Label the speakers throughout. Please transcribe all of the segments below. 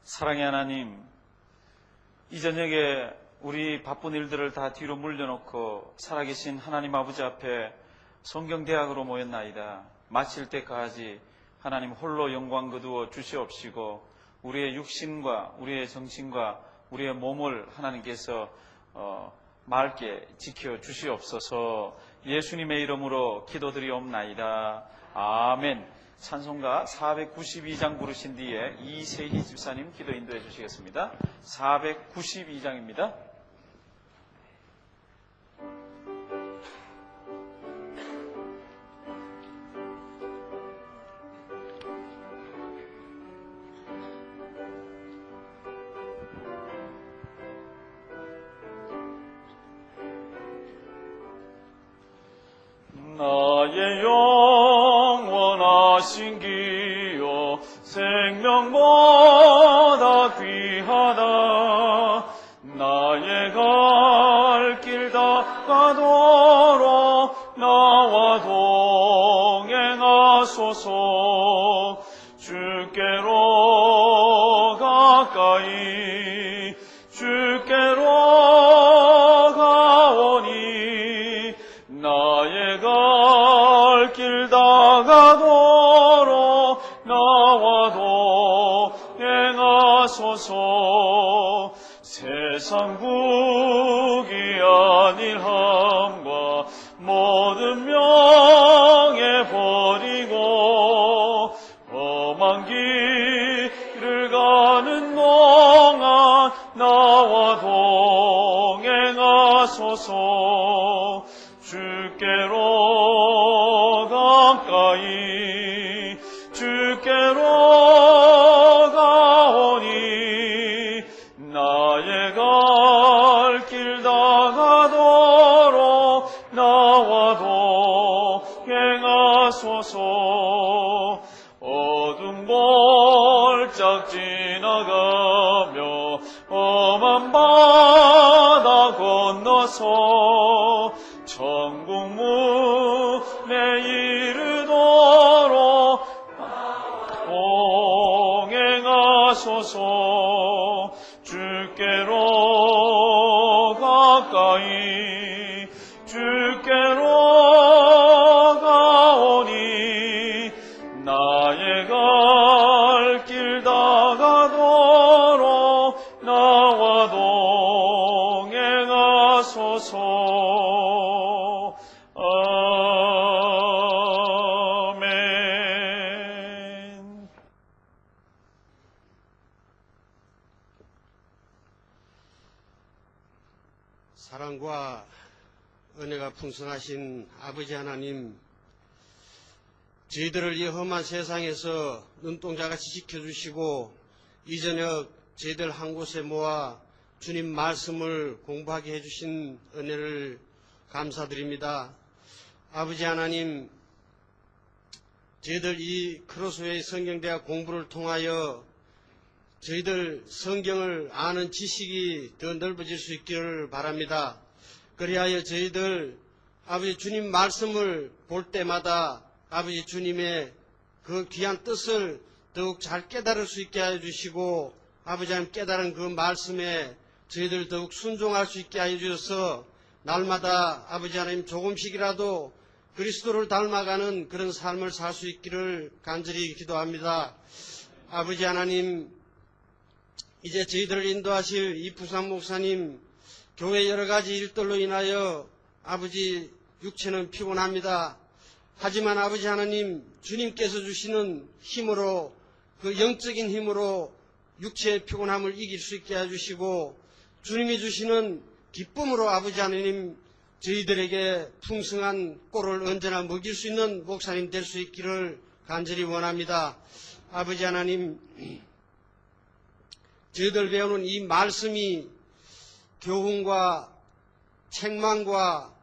Speaker 1: 사랑의 하나님, 이 저녁에 우리 바쁜 일들을 다 뒤로 물려놓고 살아계신 하나님 아버지 앞에 성경대학으로 모였나이다. 마칠 때까지 하나님 홀로 영광 거두어 주시옵시고 우리의 육신과 우리의 정신과 우리의 몸을 하나님께서 맑게 지켜 주시옵소서. 예수님의 이름으로 기도드리옵나이다. 아멘. 찬송가 492장 부르신 뒤에 이세희 집사님 기도 인도해 주시겠습니다. 492장입니다.
Speaker 2: 나의 영원하신 기여 생명보다 귀하다. 나의 갈 길 닦아도록 나와 동행하소서. 주께로 가까이 주께로 가오니 나의 갈 길 다가도록 나와 동행하소서. 세상 국이 안일함과 모든 명예 버리고 험한 길을 가는 동안 나와 동행하소서. 주께로 가까이 주께로 가오니 나의 갈 길 다가도록 나와 동행하소서. 어둠 볼짝 지나가며 험한 바다 건너서 천국 문에 이르도록 동행하소서. 주께로 가까이 주께로 가오니 나의 갈 길 다가도록 나와 동행하소서. 아멘.
Speaker 3: 사랑과 은혜가 풍성하신 아버지 하나님, 저희들을 이 험한 세상에서 눈동자같이 지켜주시고 이 저녁 저희들 한 곳에 모아 주님 말씀을 공부하게 해주신 은혜를 감사드립니다. 아버지 하나님, 저희들 이 크로스웨이 성경대학 공부를 통하여 저희들 성경을 아는 지식이 더 넓어질 수 있기를 바랍니다. 그리하여 저희들 아버지 주님 말씀을 볼 때마다 아버지 주님의 그 귀한 뜻을 더욱 잘 깨달을 수 있게 하여 주시고 아버지 하나님 깨달은 그 말씀에 저희들 더욱 순종할 수 있게 하여 주셔서 날마다 아버지 하나님 조금씩이라도 그리스도를 닮아가는 그런 삶을 살 수 있기를 간절히 기도합니다. 아버지 하나님, 이제 저희들을 인도하실 이 부산 목사님, 교회 여러 가지 일들로 인하여 아버지 육체는 피곤합니다. 하지만 아버지 하나님, 주님께서 주시는 힘으로, 그 영적인 힘으로 육체의 피곤함을 이길 수 있게 해주시고 주님이 주시는 기쁨으로 아버지 하나님, 저희들에게 풍성한 꼴을 언제나 먹일 수 있는 목사님 될 수 있기를 간절히 원합니다. 아버지 하나님, 저희들 배우는 이 말씀이 교훈과 책망과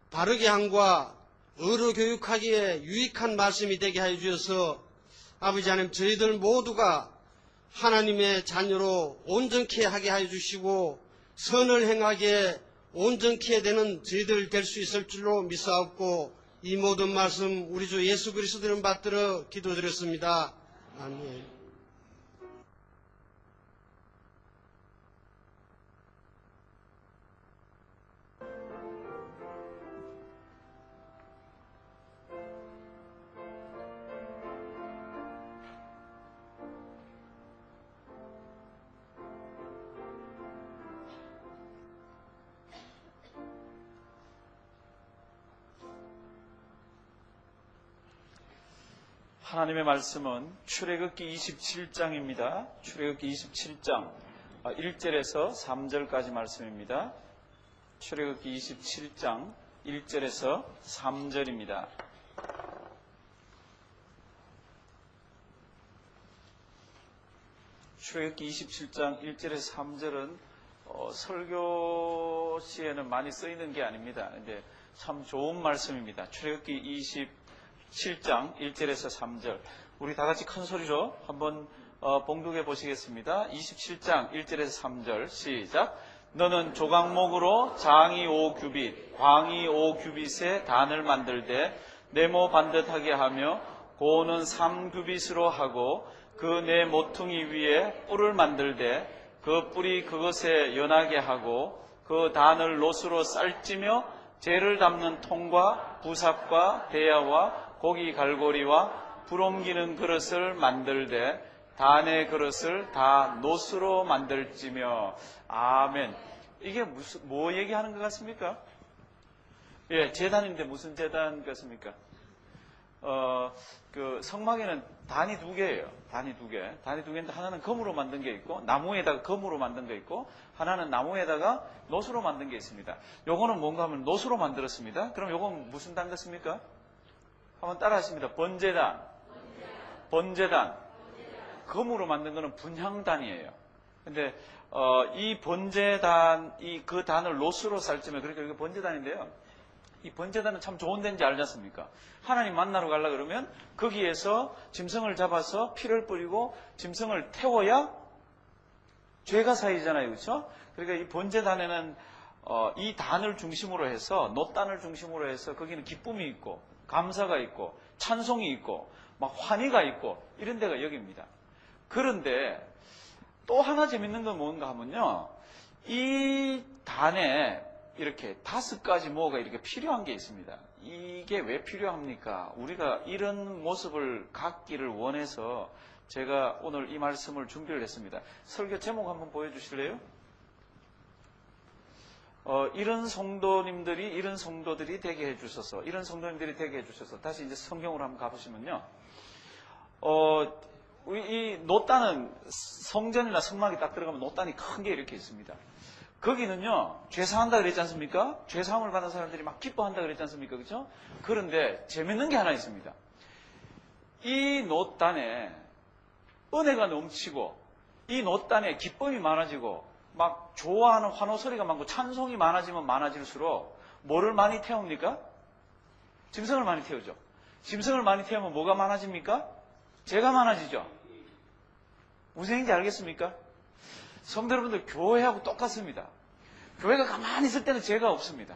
Speaker 3: 바르게 함과 의로 교육하기에 유익한 말씀이 되게 하여 주셔서 아버지 하나님, 저희들 모두가 하나님의 자녀로 온전케 하게 하여 주시고 선을 행하기에 온전케 되는 저희들 될 수 있을 줄로 믿사옵고 이 모든 말씀 우리 주 예수 그리스도 이름 받들어 기도드렸습니다. 아멘.
Speaker 1: 하나님의 말씀은 출애굽기 27장입니다. 출애굽기 27장 1절에서 3절까지 말씀입니다. 출애굽기 27장 1절에서 3절입니다. 출애굽기 27장 1절에서 3절은 설교 시에는 많이 쓰이는 게 아닙니다. 근데 참 좋은 말씀입니다. 출애굽기 27장 1절에서 3절. 우리 다 같이 큰 소리로 한번 봉독해 보시겠습니다. 27장 1절에서 3절 시작. 너는 조각목으로 장이 5규빗, 광이 5규빗의 단을 만들되 네모 반듯하게 하며 고는 3규빗으로 하고 그 네 모퉁이 위에 뿔을 만들되 그 뿔이 그것에 연하게 하고 그 단을 놋으로 쌀찌며 재를 담는 통과 부삽과 대야와 고기 갈고리와 불 옮기는 그릇을 만들되 단의 그릇을 다 놋으로 만들지며. 아멘. 이게 뭐 얘기하는 것 같습니까? 예, 제단인데 무슨 제단 같습니까? 그 성막에는 단이 두 개예요. 단이 두 개. 단이 두 개인데 하나는 금으로 만든 게 있고 나무에다가 금으로 만든 게 있고 하나는 나무에다가 놋으로 만든 게 있습니다. 요거는 뭔가 하면 놋으로 만들었습니다. 그럼 요건 무슨 단 같습니까? 한번 따라 하십니다. 번제단. 번제단. 금으로 만든 거는 분향단이에요. 근데 이 번제단, 그 단을 놋으로 쌀지면 그러니까 이게 번제단인데요. 이 번제단은 참 좋은 데인지 알지 않습니까? 하나님 만나러 가려고 그러면 거기에서 짐승을 잡아서 피를 뿌리고 짐승을 태워야 죄가 사이잖아요. 그렇죠? 그러니까 이 번제단에는 이 단을 중심으로 해서 놋단을 중심으로 해서 거기는 기쁨이 있고 감사가 있고 찬송이 있고 막 환희가 있고 이런 데가 여기입니다. 그런데 또 하나 재밌는 건 뭔가 하면요. 이 단에 이렇게 5가지 뭐가 이렇게 필요한 게 있습니다. 이게 왜 필요합니까? 우리가 이런 모습을 갖기를 원해서 제가 오늘 이 말씀을 준비를 했습니다. 설교 제목 한번 보여주실래요? 이런 성도님들이, 이런 성도들이 되게 해주셔서, 이런 성도님들이 되게 해주셔서, 다시 이제 성경으로 한번 가보시면요. 이 놋단은 성전이나 성막이 딱 들어가면 놋단이 큰 게 이렇게 있습니다. 거기는요, 죄사한다 그랬지 않습니까? 죄사함을 받은 사람들이 막 기뻐한다 그랬지 않습니까? 그렇죠? 그런데 재밌는 게 하나 있습니다. 이 놋단에 은혜가 넘치고, 이 놋단에 기쁨이 많아지고, 막 좋아하는 환호 소리가 많고, 찬송이 많아지면 많아질수록, 뭐를 많이 태웁니까? 짐승을 많이 태우죠. 짐승을 많이 태우면 뭐가 많아집니까? 죄가 많아지죠. 무슨 얘기인지 알겠습니까? 성도 여러분들, 교회하고 똑같습니다. 교회가 가만히 있을 때는 죄가 없습니다.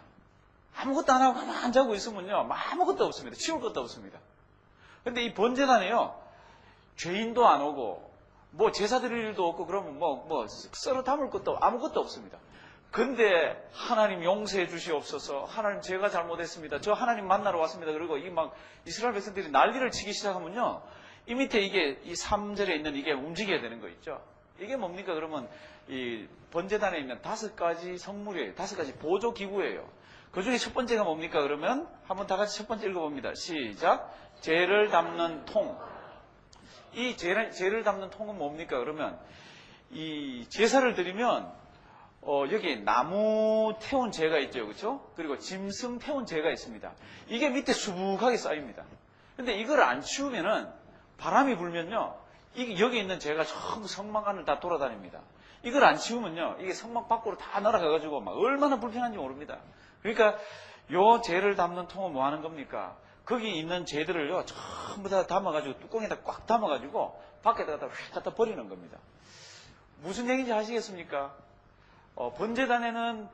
Speaker 1: 아무것도 안 하고 가만히 자고 있으면요, 아무것도 없습니다. 치울 것도 없습니다. 근데 이 번제단에요, 죄인도 안 오고, 뭐 제사 드릴 일도 없고, 그러면 썰어 담을 것도 아무것도 없습니다. 근데 하나님 용서해 주시옵소서. 하나님 제가 잘못했습니다. 저 하나님 만나러 왔습니다. 그리고 이 막 이스라엘 백성들이 난리를 치기 시작하면요, 이 밑에 이게 이 3절에 있는 이게 움직여야 되는 거 있죠. 이게 뭡니까? 그러면 이 번제단에 있는 5가지 성물이에요. 5가지 보조 기구예요. 그 중에 첫 번째가 뭡니까? 그러면 한번 다 같이 첫 번째 읽어봅니다. 시작. 죄를 담는 통. 이 죄를 담는 통은 뭡니까? 그러면 이 제사를 드리면 여기 나무 태운 죄가 있죠, 그렇죠? 그리고 짐승 태운 죄가 있습니다. 이게 밑에 수북하게 쌓입니다. 근데 이걸 안 치우면은 바람이 불면요, 이게 여기 있는 죄가 전부 성막 안을 다 돌아다닙니다. 이걸 안 치우면요, 이게 성막 밖으로 다 날아가가지고 막 얼마나 불편한지 모릅니다. 그러니까 요 죄를 담는 통은 뭐 하는 겁니까? 거기 있는 죄들을요, 전부 다 담아가지고 뚜껑에다 꽉 담아가지고 밖에다가 휙 갖다 버리는 겁니다. 무슨 얘기인지 아시겠습니까? 번제단에는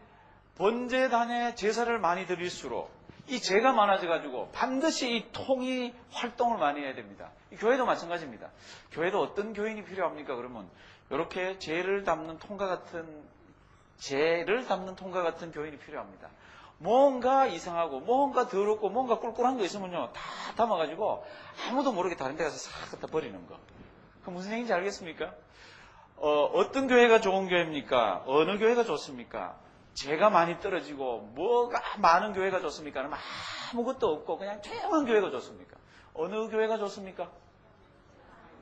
Speaker 1: 번제단에 제사를 많이 드릴수록 이 죄가 많아져가지고 반드시 이 통이 활동을 많이 해야 됩니다. 이 교회도 마찬가지입니다. 교회도 어떤 교인이 필요합니까? 그러면 이렇게 죄를 담는 통과 같은 교인이 필요합니다. 뭔가 이상하고 뭔가 더럽고 뭔가 꿀꿀한 거 있으면요, 다 담아가지고 아무도 모르게 다른 데 가서 싹 갖다 버리는 거. 그 무슨 얘기인지 알겠습니까? 어떤 교회가 좋은 교회입니까? 어느 교회가 좋습니까? 죄가 많이 떨어지고 뭐가 많은 교회가 좋습니까? 아무것도 없고 그냥 조용한 교회가 좋습니까? 어느 교회가 좋습니까?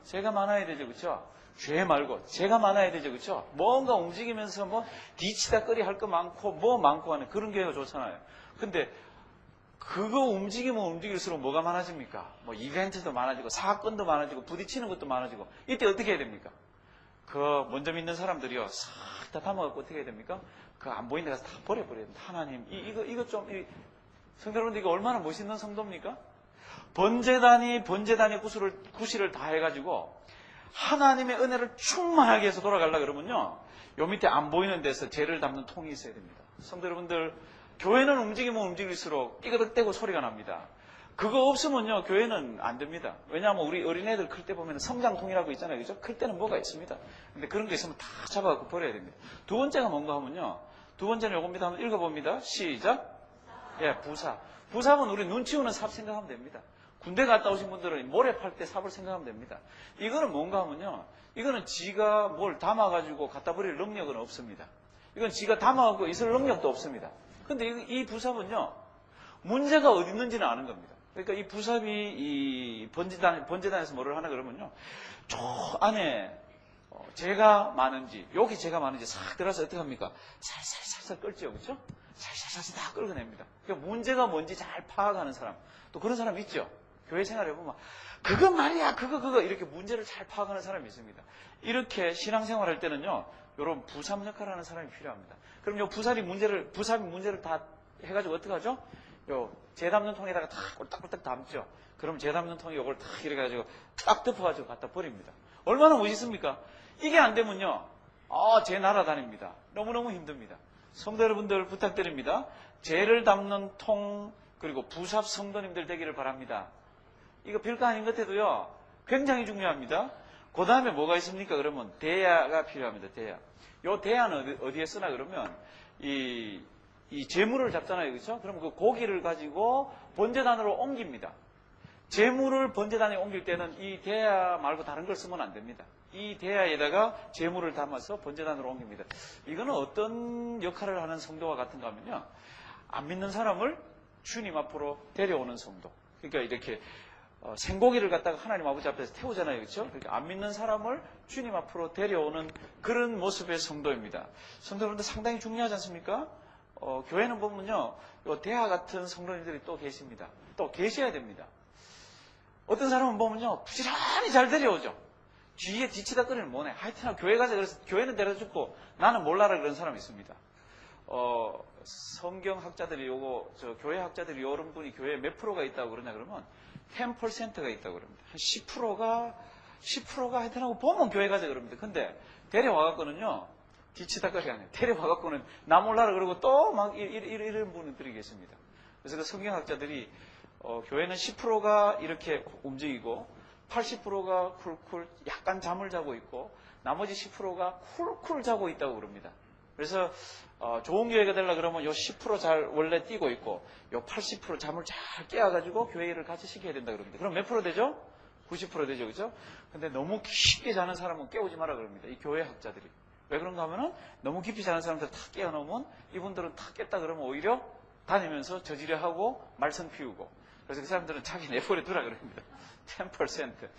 Speaker 1: 죄가 많아야 되죠, 그렇죠? 죄 말고 죄가 많아야 되죠, 그렇죠? 뭔가 움직이면서 뭐 뒤치다 끄리 할 거 많고 뭐 많고 하는 그런 교회가 좋잖아요. 근데 그거 움직이면 움직일수록 뭐가 많아집니까? 뭐 이벤트도 많아지고 사건도 많아지고 부딪히는 것도 많아지고 이때 어떻게 해야 됩니까? 그 먼저 믿는 사람들이요 싹 다 담아갖고 어떻게 해야 됩니까? 그 안 보이는 데 가서 다 버려버려야 됩니다. 하나님 이거 좀 성도 여러분들 이거 얼마나 멋있는 성도입니까? 번제단이 구실을 다 해가지고 하나님의 은혜를 충만하게 해서 돌아가려고 그러면요 요 밑에 안 보이는 데서 죄를 담는 통이 있어야 됩니다. 성도 여러분들 교회는 움직이면 움직일수록 삐그덕대고 소리가 납니다. 그거 없으면요 교회는 안 됩니다. 왜냐하면 우리 어린애들 클 때 보면 성장통이라고 있잖아요, 그죠? 클 때는 뭐가 있습니다. 근데 그런 게 있으면 다 잡아갖고 버려야 됩니다. 두 번째가 뭔가 하면요, 두 번째는 요겁니다. 한번 읽어봅니다. 시작. 예, 부삽은 우리 눈치 오는 삽 생각하면 됩니다. 군대 갔다 오신 분들은 모래 팔 때 삽을 생각하면 됩니다. 이거는 뭔가 하면요, 이거는 지가 뭘 담아가지고 갖다 버릴 능력은 없습니다. 이건 지가 담아갖고 있을 능력도 없습니다. 근데 이 부삽은요, 문제가 어디 있는지는 아는 겁니다. 그러니까 이 부삽이 이 번제단에서 뭐를 하나 그러면요, 저 안에 죄가 많은지, 여기 죄가 많은지 싹 들어가서 어떻게 합니까? 살살 끌지요, 그렇죠? 살살 다 끌어냅니다. 그러니까 문제가 뭔지 잘 파악하는 사람, 또 그런 사람 있죠. 교회 생활에 보면 그거 말이야, 그거 이렇게 문제를 잘 파악하는 사람이 있습니다. 이렇게 신앙생활할 때는요, 이런 부삽 역할을 하는 사람이 필요합니다. 그럼 요 부삽이 문제를 다 해가지고 어떻게 하죠? 요 재 담는 통에다가 다 꼴딱꼴딱 담죠. 그럼 재 담는 통이 요걸 다 이렇게 가지고 딱 덮어가지고 갖다 버립니다. 얼마나 멋있습니까? 이게 안 되면요, 재 날아다닙니다. 너무너무 힘듭니다. 성도 여러분들 부탁드립니다. 재를 담는 통, 그리고 부삽 성도님들 되기를 바랍니다. 이거 별거 아닌 것 같아도요, 굉장히 중요합니다. 그 다음에 뭐가 있습니까? 그러면 대야가 필요합니다. 대야. 요 대야는 어디에 쓰나 그러면 이 재물을 잡잖아요, 그렇죠? 그럼 그 고기를 가지고 번제단으로 옮깁니다. 재물을 번제단에 옮길 때는 이 대야 말고 다른 걸 쓰면 안 됩니다. 이 대야에다가 재물을 담아서 번제단으로 옮깁니다. 이거는 어떤 역할을 하는 성도와 같은가 하면요, 안 믿는 사람을 주님 앞으로 데려오는 성도. 그러니까 이렇게 생고기를 갖다가 하나님 아버지 앞에서 태우잖아요, 그렇죠? 그러니까 안 믿는 사람을 주님 앞으로 데려오는 그런 모습의 성도입니다. 성도분들 상당히 중요하지 않습니까? 교회는 보면요, 요 대하 같은 성도님들이 또 계십니다. 또 계셔야 됩니다. 어떤 사람은 보면요, 부지런히 잘 데려오죠. 뒤에 뒤치다 끄리는 뭐네. 하여튼 교회 가자 그래서 교회는 데려다 주고 나는 몰라라 그런 사람이 있습니다. 성경학자들이 교회 학자들이 이런 분이 교회에 몇 프로가 있다고 그러냐 그러면 10%가 있다고 그럽니다. 한 10%가 하여튼 하고 보면 교회 가자 그럽니다. 근데 데려와갖고는요, 뒤치다거리 안 해요. 데려와갖고는 나 몰라라 그러고 또 막 이런 분들이 계십니다. 그래서 그 성경학자들이 교회는 10%가 이렇게 움직이고 80%가 쿨쿨 약간 잠을 자고 있고 나머지 10%가 쿨쿨 자고 있다고 그럽니다. 그래서 좋은 교회가 되려고 그러면 요 10% 잘 원래 뛰고 있고 요 80% 잠을 잘 깨워가지고 교회를 같이 시켜야 된다 그럽니다. 그럼 몇 프로 되죠? 90% 되죠, 그죠? 근데 너무 깊게 자는 사람은 깨우지 마라 그럽니다. 이 교회 학자들이. 왜 그런가 하면은 너무 깊이 자는 사람들 다 깨워놓으면 이분들은 다 깼다 그러면 오히려 다니면서 저지려 하고 말썽 피우고, 그래서 그 사람들은 자기 내버려 두라 그럽니다. 10%.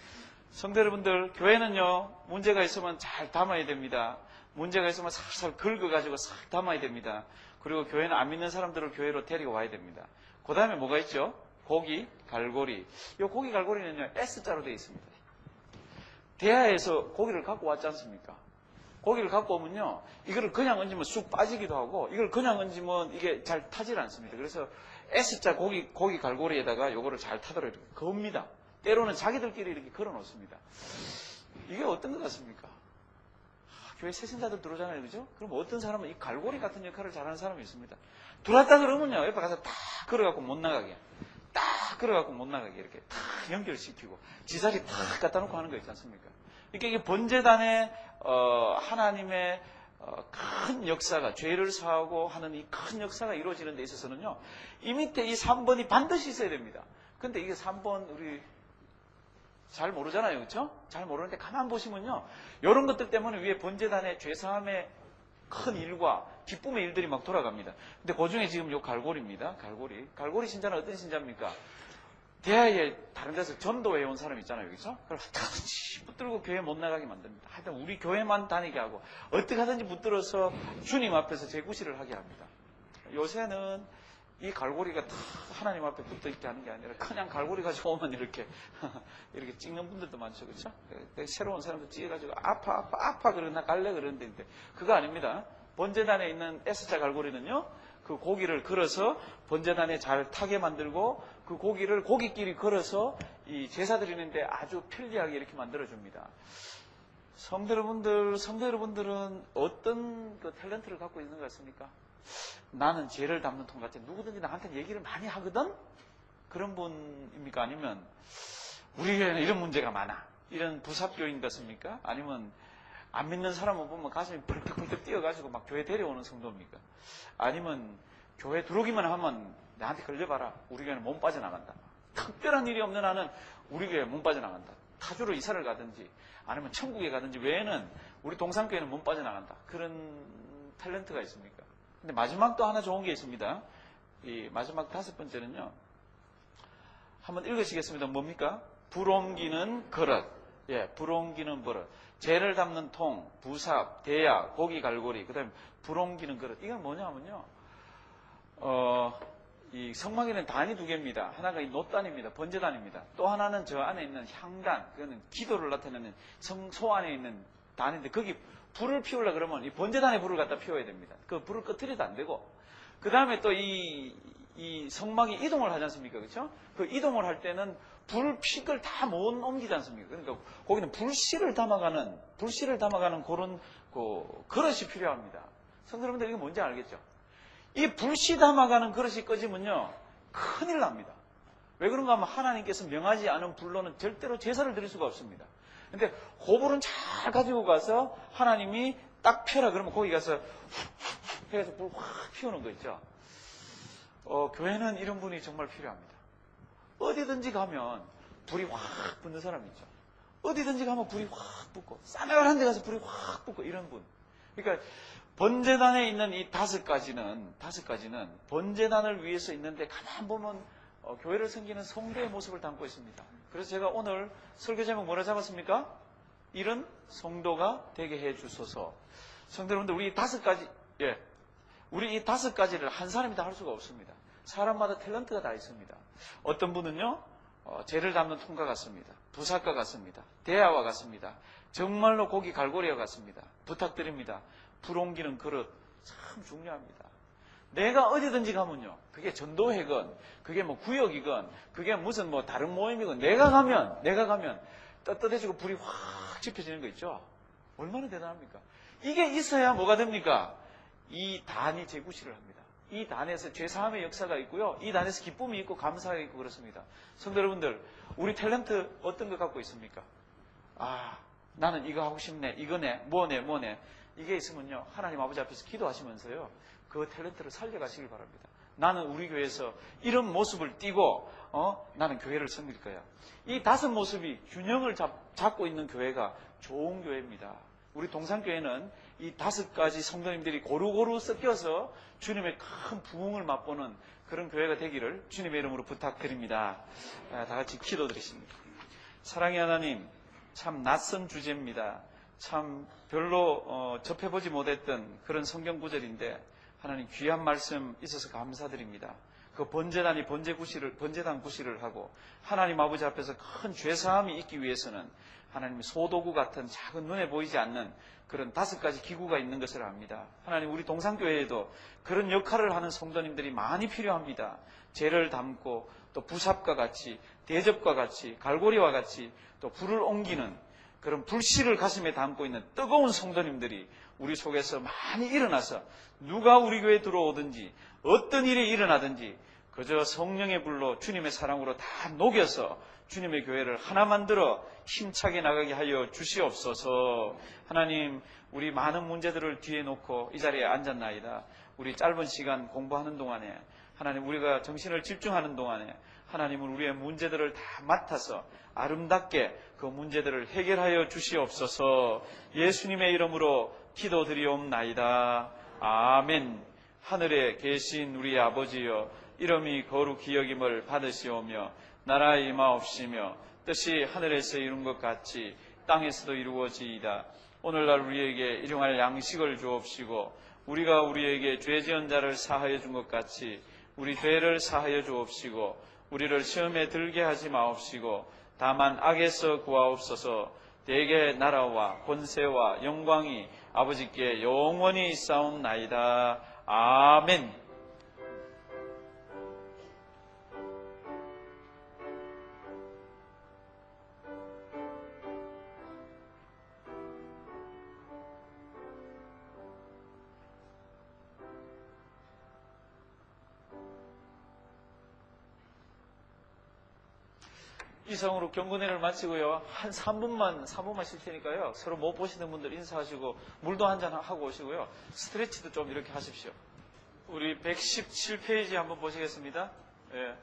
Speaker 1: 성도 여러분들, 교회는요, 문제가 있으면 잘 담아야 됩니다. 문제가 있으면 살살 긁어가지고 싹 담아야 됩니다. 그리고 교회는 안 믿는 사람들을 교회로 데리고 와야 됩니다. 그 다음에 뭐가 있죠? 고기, 갈고리. 이 고기, 갈고리는요, S자로 되어 있습니다. 대야에서 고기를 갖고 왔지 않습니까? 고기를 갖고 오면요, 이거를 그냥 얹으면 쑥 빠지기도 하고, 이걸 그냥 얹으면 이게 잘 타질 않습니다. 그래서 S자 고기 갈고리에다가 요거를 잘 타도록 이렇게 겁니다. 때로는 자기들끼리 이렇게 걸어 놓습니다. 이게 어떤 것 같습니까? 교회 새신자들 들어오잖아요, 그죠? 그럼 어떤 사람은 이 갈고리 같은 역할을 잘하는 사람이 있습니다. 들어왔다 그러면요, 옆에 가서 딱 걸어갖고 못 나가게. 이렇게 딱 연결시키고, 지자리 딱 갖다 놓고 하는 거 있지 않습니까? 이게 번제단에, 하나님의, 큰 역사가, 죄를 사하고 하는 이 큰 역사가 이루어지는 데 있어서는요, 이 밑에 이 3번이 반드시 있어야 됩니다. 근데 이게 3번 우리 잘 모르잖아요, 그렇죠? 잘 모르는데 가만 보시면요, 이런 것들 때문에 위에 번제단의 죄사함의 큰 일과 기쁨의 일들이 막 돌아갑니다. 근데 그 중에 지금 요 갈고리입니다. 갈고리 신자는 어떤 신자입니까? 대하에 다른 데서 전도해 온 사람 있잖아요, 여기서. 그걸 어떻게든지 붙들고 교회 못 나가게 만듭니다. 하여튼 우리 교회만 다니게 하고 어떻게 하든지 붙들어서 주님 앞에서 제구실을 하게 합니다. 요새는 이 갈고리가 다 하나님 앞에 붙어 있게 하는 게 아니라 그냥 갈고리 가지고 오면 이렇게 찍는 분들도 많죠, 그렇죠? 새로운 사람도 찍어가지고 아파 그러나 갈래 그러는데 그거 아닙니다. 번제단에 있는 S자 갈고리는요, 그 고기를 걸어서 번제단에 잘 타게 만들고 그 고기를 고기끼리 걸어서 이 제사 드리는데 아주 편리하게 이렇게 만들어줍니다. 성도 여러분들은 어떤 그 탤런트를 갖고 있는 것 같습니까? 나는 죄를 담는 통 같아. 누구든지 나한테 얘기를 많이 하거든? 그런 분입니까? 아니면 우리 교회는 이런 문제가 많아. 이런 부삽교인 같습니까? 아니면 안 믿는 사람을 보면 가슴이 벌떡벌떡 뛰어가지고 막 교회 데려오는 성도입니까? 아니면 교회 들어오기만 하면 나한테 걸려봐라. 우리 교회는 몸 빠져나간다. 특별한 일이 없는 한은 우리 교회 몸 빠져나간다. 타주로 이사를 가든지 아니면 천국에 가든지 외에는 우리 동산교회는 몸 빠져나간다. 그런 탤런트가 있습니까? 근데 마지막 또 하나 좋은 게 있습니다. 이 마지막 5번째는요. 한번 읽으시겠습니다. 뭡니까? 불 옮기는 그릇. 예, 불 옮기는 버릇. 재를 담는 통, 부삽, 대야, 고기 갈고리, 그 다음에 불 옮기는 그릇. 이건 뭐냐면요. 이 성막에는 단이 2개입니다. 하나가 이 놋단입니다. 번제단입니다. 또 하나는 저 안에 있는 향단. 그거는 기도를 나타내는 성소 안에 있는 단인데 거기 불을 피우려 그러면 이 번제단에 불을 갖다 피워야 됩니다. 그 불을 꺼트려도 안 되고. 그 다음에 또 이 성막이 이동을 하지 않습니까? 그렇죠? 그 이동을 할 때는 불픽을 다 못 옮기지 않습니까? 그러니까 거기는 불씨를 담아가는 그런 그릇이 필요합니다. 성도 여러분들 이게 뭔지 알겠죠? 이 불씨 담아가는 그릇이 꺼지면요 큰일 납니다. 왜 그런가 하면 하나님께서 명하지 않은 불로는 절대로 제사를 드릴 수가 없습니다. 근데 그 불은 잘 가지고 가서 하나님이 딱 펴라 그러면 거기 가서 해서 불 확 피우는 거 있죠. 교회는 이런 분이 정말 필요합니다. 어디든지 가면 불이 확 붙는 사람 있죠. 어디든지 가면 불이 확 붙고 싸늘한 데 가서 불이 확 붙고 이런 분. 그러니까 번제단에 있는 이 5가지는 번제단을 위해서 있는데 가만 보면 교회를 섬기는 성도의 모습을 담고 있습니다. 그래서 제가 오늘 설교 제목 뭐라 잡았습니까? 이런 성도가 되게 해 주소서. 성도 여러분들 우리 이 5가지 우리 이 5가지를 한 사람이 다 할 수가 없습니다. 사람마다 탤런트가 다 있습니다. 어떤 분은요 재를 담는 통과 같습니다. 부삭과 같습니다. 대야와 같습니다. 정말로 고기 갈고리와 같습니다. 부탁드립니다. 불 옮기는 그릇 참 중요합니다. 내가 어디든지 가면요. 그게 전도회건, 그게 뭐 구역이건, 그게 무슨 뭐 다른 모임이건, 내가 가면 떳떳해지고 불이 확 지펴지는 거 있죠. 얼마나 대단합니까? 이게 있어야 뭐가 됩니까? 이 단이 제구실을 합니다. 이 단에서 죄사함의 역사가 있고요. 이 단에서 기쁨이 있고 감사가 있고 그렇습니다. 성도 여러분들, 우리 탤런트 어떤 거 갖고 있습니까? 나는 이거 하고 싶네, 이거네, 뭐네. 이게 있으면요. 하나님 아버지 앞에서 기도하시면서요. 그 탤런트를 살려가시길 바랍니다. 나는 우리 교회에서 이런 모습을 띠고 나는 교회를 섬길 거야. 이 5 모습이 균형을 잡고 있는 교회가 좋은 교회입니다. 우리 동산교회는 이 5가지 성도님들이 고루고루 섞여서 주님의 큰 부흥을 맛보는 그런 교회가 되기를 주님의 이름으로 부탁드립니다. 다 같이 기도드리십니다. 사랑의 하나님, 참 낯선 주제입니다. 참 별로 접해보지 못했던 그런 성경 구절인데 하나님 귀한 말씀 있어서 감사드립니다. 그 번제단이 번제단 구실을 하고 하나님 아버지 앞에서 큰 죄사함이 있기 위해서는 하나님 소도구 같은 작은 눈에 보이지 않는 그런 5가지 기구가 있는 것을 압니다. 하나님 우리 동산교회에도 그런 역할을 하는 성도님들이 많이 필요합니다. 죄를 담고 또 부삽과 같이 대접과 같이 갈고리와 같이 또 불을 옮기는 그런 불씨를 가슴에 담고 있는 뜨거운 성도님들이 우리 속에서 많이 일어나서 누가 우리 교회에 들어오든지 어떤 일이 일어나든지 그저 성령의 불로 주님의 사랑으로 다 녹여서 주님의 교회를 하나 만들어 힘차게 나가게 하여 주시옵소서. 하나님 우리 많은 문제들을 뒤에 놓고 이 자리에 앉았나이다. 우리 짧은 시간 공부하는 동안에 하나님 우리가 정신을 집중하는 동안에 하나님은 우리의 문제들을 다 맡아서 아름답게 그 문제들을 해결하여 주시옵소서. 예수님의 이름으로 기도드리옵나이다. 아멘. 하늘에 계신 우리 아버지여, 이름이 거룩히 여김을 받으시오며 나라 임하옵시며 뜻이 하늘에서 이룬 것 같이 땅에서도 이루어지이다. 오늘날 우리에게 일용할 양식을 주옵시고 우리가 우리에게 죄 지은 자를 사하여 준 것 같이 우리 죄를 사하여 주옵시고 우리를 시험에 들게 하지 마옵시고 다만 악에서 구하옵소서. 대개 나라와 권세와 영광이 아버지께 영원히 있사옵나이다. 아멘. 이상으로 경건회를 마치고요. 한 3분만 쉴 테니까요. 서로 못 보시는 분들 인사하시고 물도 한잔 하고 오시고요. 스트레치도 좀 이렇게 하십시오. 우리 117페이지 한번 보시겠습니다. 예.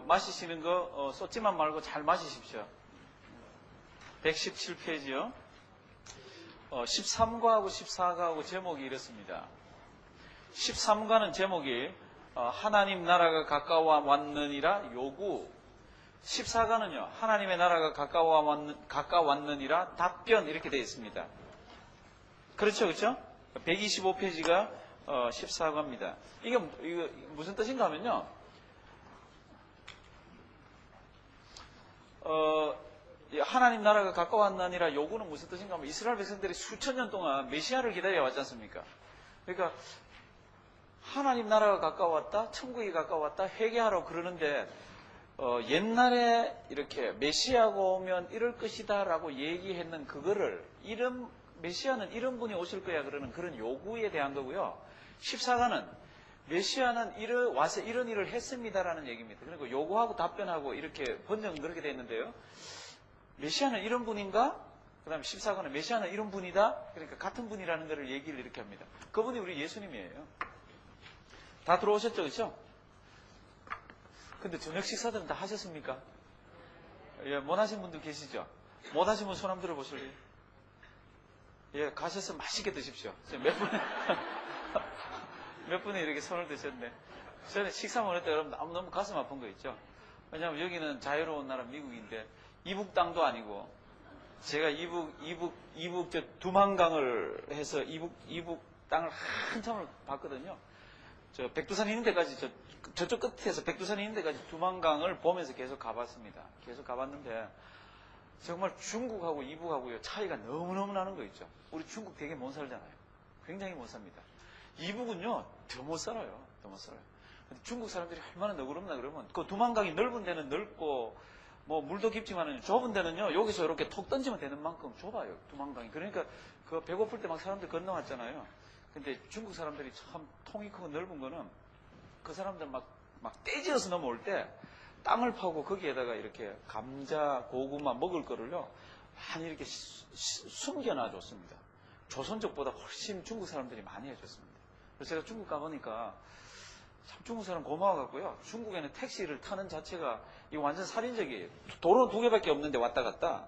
Speaker 1: 마시시는 거 쏟지만 말고 잘 마시십시오. 117페이지요. 13과하고 14과하고 제목이 이렇습니다. 13과는 제목이 하나님 나라가 가까워 왔느니라 요구. 14가는요, 하나님의 나라가 가까웠느니라 답변, 이렇게 되어 있습니다. 그렇죠, 그렇죠? 125페이지가 14가입니다. 이게 무슨 뜻인가 하면요, 하나님 나라가 가까웠느니라 요구는 무슨 뜻인가 하면 이스라엘 백성들이 수천 년 동안 메시아를 기다려 왔지 않습니까? 그러니까 하나님 나라가 가까웠다, 천국이 가까웠다, 회개하라고 그러는데 옛날에 이렇게 메시아가 오면 이럴 것이다 라고 얘기했는 그거를 메시아는 이런 분이 오실 거야 그러는 그런 요구에 대한 거고요. 14가는 메시아는 와서 이런 일을 했습니다라는 얘기입니다. 그러니까 요구하고 답변하고 이렇게 번역은 그렇게 되어 있는데요. 메시아는 이런 분인가? 그 다음에 14가는 메시아는 이런 분이다? 그러니까 같은 분이라는 것을 얘기를 이렇게 합니다. 그분이 우리 예수님이에요. 다 들어오셨죠? 그렇죠? 근데 저녁 식사들은 다 하셨습니까? 예, 못 하신 분들 계시죠? 못 하신 분 손 한번 들어보실래요? 예, 가셔서 맛있게 드십시오. 몇 분이 이렇게 손을 드셨네. 저는 식사 못 했다 여러분 너무 가슴 아픈 거 있죠? 왜냐하면 여기는 자유로운 나라 미국인데 이북 땅도 아니고 제가 이북 저 두만강을 해서 이북 땅을 한참을 봤거든요. 저 백두산 있는 데까지 저쪽 끝에서 백두산 있는 데까지 두만강을 보면서 계속 가봤습니다. 계속 가봤는데 정말 중국하고 이북하고요 차이가 너무너무 나는 거 있죠. 우리 중국 되게 못 살잖아요. 굉장히 못 삽니다. 이북은요 더 못 살아요. 더 못 살아요. 근데 중국 사람들이 얼마나 너그럽나 그러면 그 두만강이 넓은 데는 넓고 뭐 물도 깊지만은 좁은 데는요 여기서 이렇게 톡 던지면 되는 만큼 좁아요. 두만강이. 그러니까 그 배고플 때 막 사람들 건너왔잖아요. 근데 중국 사람들이 참 통이 크고 넓은 거는 그 사람들 막 떼지어서 넘어올 때 땅을 파고 거기에다가 이렇게 감자, 고구마 먹을 거를요 많이 이렇게 숨겨놔 줬습니다. 조선족보다 훨씬 중국 사람들이 많이 해줬습니다. 그래서 제가 중국 가보니까 참 중국 사람 고마워갖고요. 중국에는 택시를 타는 자체가 이거 완전 살인적이에요. 도로 2개밖에 없는데 왔다 갔다.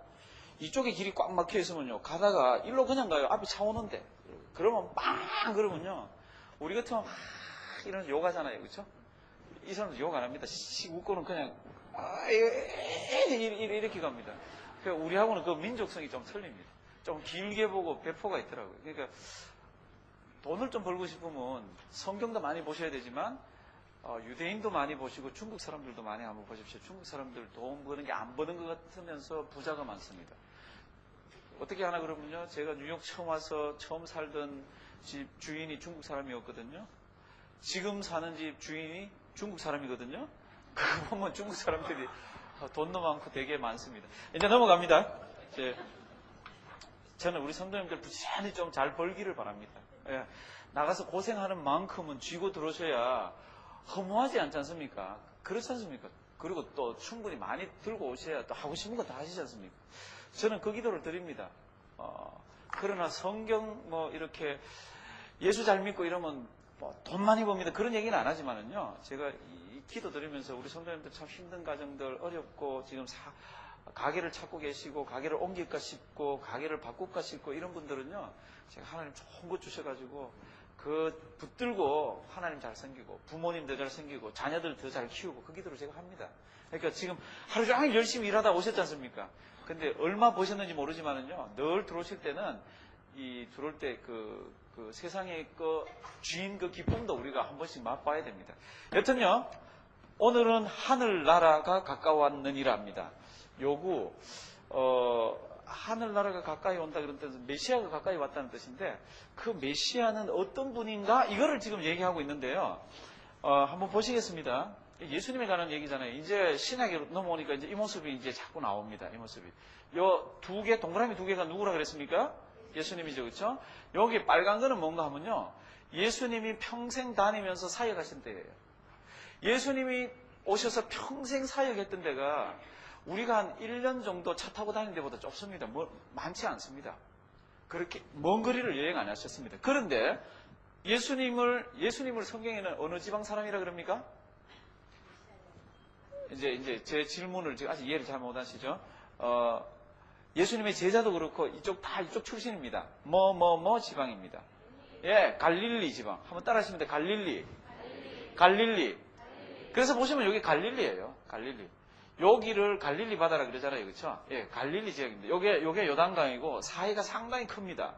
Speaker 1: 이쪽에 길이 꽉 막혀 있으면요 가다가 일로 그냥 가요. 앞에 차 오는데. 그러면 빵 그러면요 우리 같으면 막 이런 욕하잖아요. 그렇죠? 이 사람들 욕 안 합니다. 웃고는 그냥 이렇게 갑니다. 그러니까 우리하고는 그 민족성이 좀 틀립니다. 좀 길게 보고 배포가 있더라고요. 그러니까 돈을 좀 벌고 싶으면 성경도 많이 보셔야 되지만 유대인도 많이 보시고 중국 사람들도 많이 한번 보십시오. 중국 사람들 돈 버는 게 안 버는 것 같으면서 부자가 많습니다. 어떻게 하나 그러면요. 제가 뉴욕 처음 와서 처음 살던 집 주인이 중국 사람이었거든요. 지금 사는 집 주인이 중국 사람이거든요. 그거 보면 중국 사람들이 돈도 많고 되게 많습니다. 이제 넘어갑니다. 저는 우리 성도님들 부지런히 좀 잘 벌기를 바랍니다. 예, 나가서 고생하는 만큼은 쥐고 들어오셔야 허무하지 않지 않습니까? 그렇지 않습니까? 그리고 또 충분히 많이 들고 오셔야 또 하고 싶은 거 다 하시지 않습니까? 저는 그 기도를 드립니다. 그러나 성경 이렇게 예수 잘 믿고 이러면 돈 많이 법니다. 그런 얘기는 안 하지만은요. 제가 이 기도 드리면서 우리 성도님들 참 힘든 가정들 어렵고 지금 가게를 찾고 계시고 가게를 옮길까 싶고 가게를 바꿀까 싶고 이런 분들은요. 제가 하나님 좋은 것 주셔가지고 그 붙들고 하나님 잘 섬기고 부모님도 잘 섬기고 자녀들 더 잘 키우고 그 기도를 제가 합니다. 그러니까 지금 하루 종일 열심히 일하다 오셨지 않습니까? 근데 얼마 버셨는지 모르지만은요, 늘 들어오실 때는 들어올 때 그 세상의 주인 그 기쁨도 우리가 한 번씩 맛봐야 됩니다. 여튼요, 오늘은 하늘나라가 가까웠느니라 합니다. 요구, 하늘나라가 가까이 온다 그런 뜻은 메시아가 가까이 왔다는 뜻인데, 그 메시아는 어떤 분인가? 이거를 지금 얘기하고 있는데요. 한번 보시겠습니다. 예수님에 관한 얘기잖아요. 이제 신약에 넘어오니까 이제 이 모습이 이제 자꾸 나옵니다. 이 모습이. 요 동그라미 두 개가 누구라 그랬습니까? 예수님이죠. 그렇죠? 여기 빨간 거는 뭔가 하면요, 예수님이 평생 다니면서 사역하신 때예요. 예수님이 오셔서 평생 사역했던 데가 우리가 한 1년 정도 차 타고 다니는 데보다 좁습니다. 많지 않습니다. 그렇게 먼 거리를 여행 안 하셨습니다. 그런데 예수님을 성경에는 어느 지방 사람이라 그럽니까? 이제 제 질문을 지금 아직 이해를 잘 못 하시죠? 예수님의 제자도 그렇고 이쪽 출신입니다. 지방입니다. 예, 갈릴리 지방. 한번 따라 하시면 돼요. 갈릴리. 그래서 보시면 여기 갈릴리예요. 갈릴리. 여기를 갈릴리 바다라 그러잖아요. 그렇죠? 예, 갈릴리 지역입니다. 요게 요단강이고 사이가 상당히 큽니다.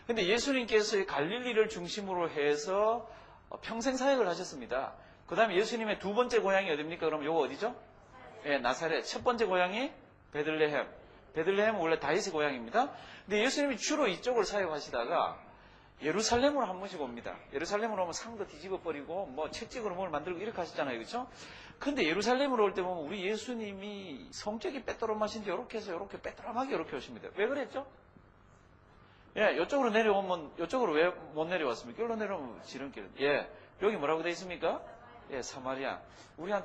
Speaker 1: 근데 예수님께서 이 갈릴리를 중심으로 해서 평생 사역을 하셨습니다. 그 다음에 예수님의 두 번째 고향이 어딥니까? 그럼 요거 어디죠? 예, 나사렛. 첫 번째 고향이 베들레헴. 베들레헴은 원래 다윗의 고향입니다. 근데 예수님이 주로 이쪽을 사역하시다가 예루살렘으로 한 번씩 옵니다. 예루살렘으로 오면 상도 뒤집어 버리고 채찍으로 뭘 만들고 이렇게 하시잖아요. 그렇죠? 근데 예루살렘으로 올 때 보면 우리 예수님이 성격이 빼떠름하신지 이렇게 해서 이렇게 빼떠름하게 이렇게 오십니다. 왜 그랬죠? 예, 이쪽으로 내려오면 이쪽으로 왜 못 내려왔습니까? 이리로 내려오면 지름길. 예, 여기 뭐라고 되어 있습니까? 예, 사마리아. 우리 한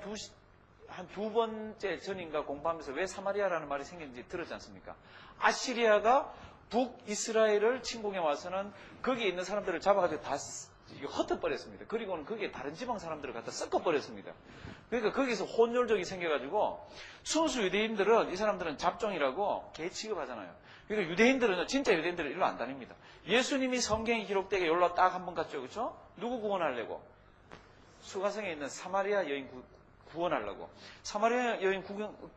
Speaker 1: 두 번째 전인가 공부하면서 왜 사마리아라는 말이 생겼는지 들었지 않습니까? 아시리아가 북이스라엘을 침공해 와서는 거기에 있는 사람들을 잡아가지고 다 흩어버렸습니다. 그리고는 거기에 다른 지방 사람들을 갖다 섞어버렸습니다. 그러니까 거기서 혼혈족이 생겨가지고 순수 유대인들은 이 사람들은 잡종이라고 개 취급하잖아요. 그러니까 유대인들은 진짜 유대인들은 일로 안 다닙니다. 예수님이 성경에 기록되게 여기로 딱 한 번 갔죠. 그렇죠? 누구 구원하려고? 수가성에 있는 사마리아 여인 구원하려고. 사마리아 여인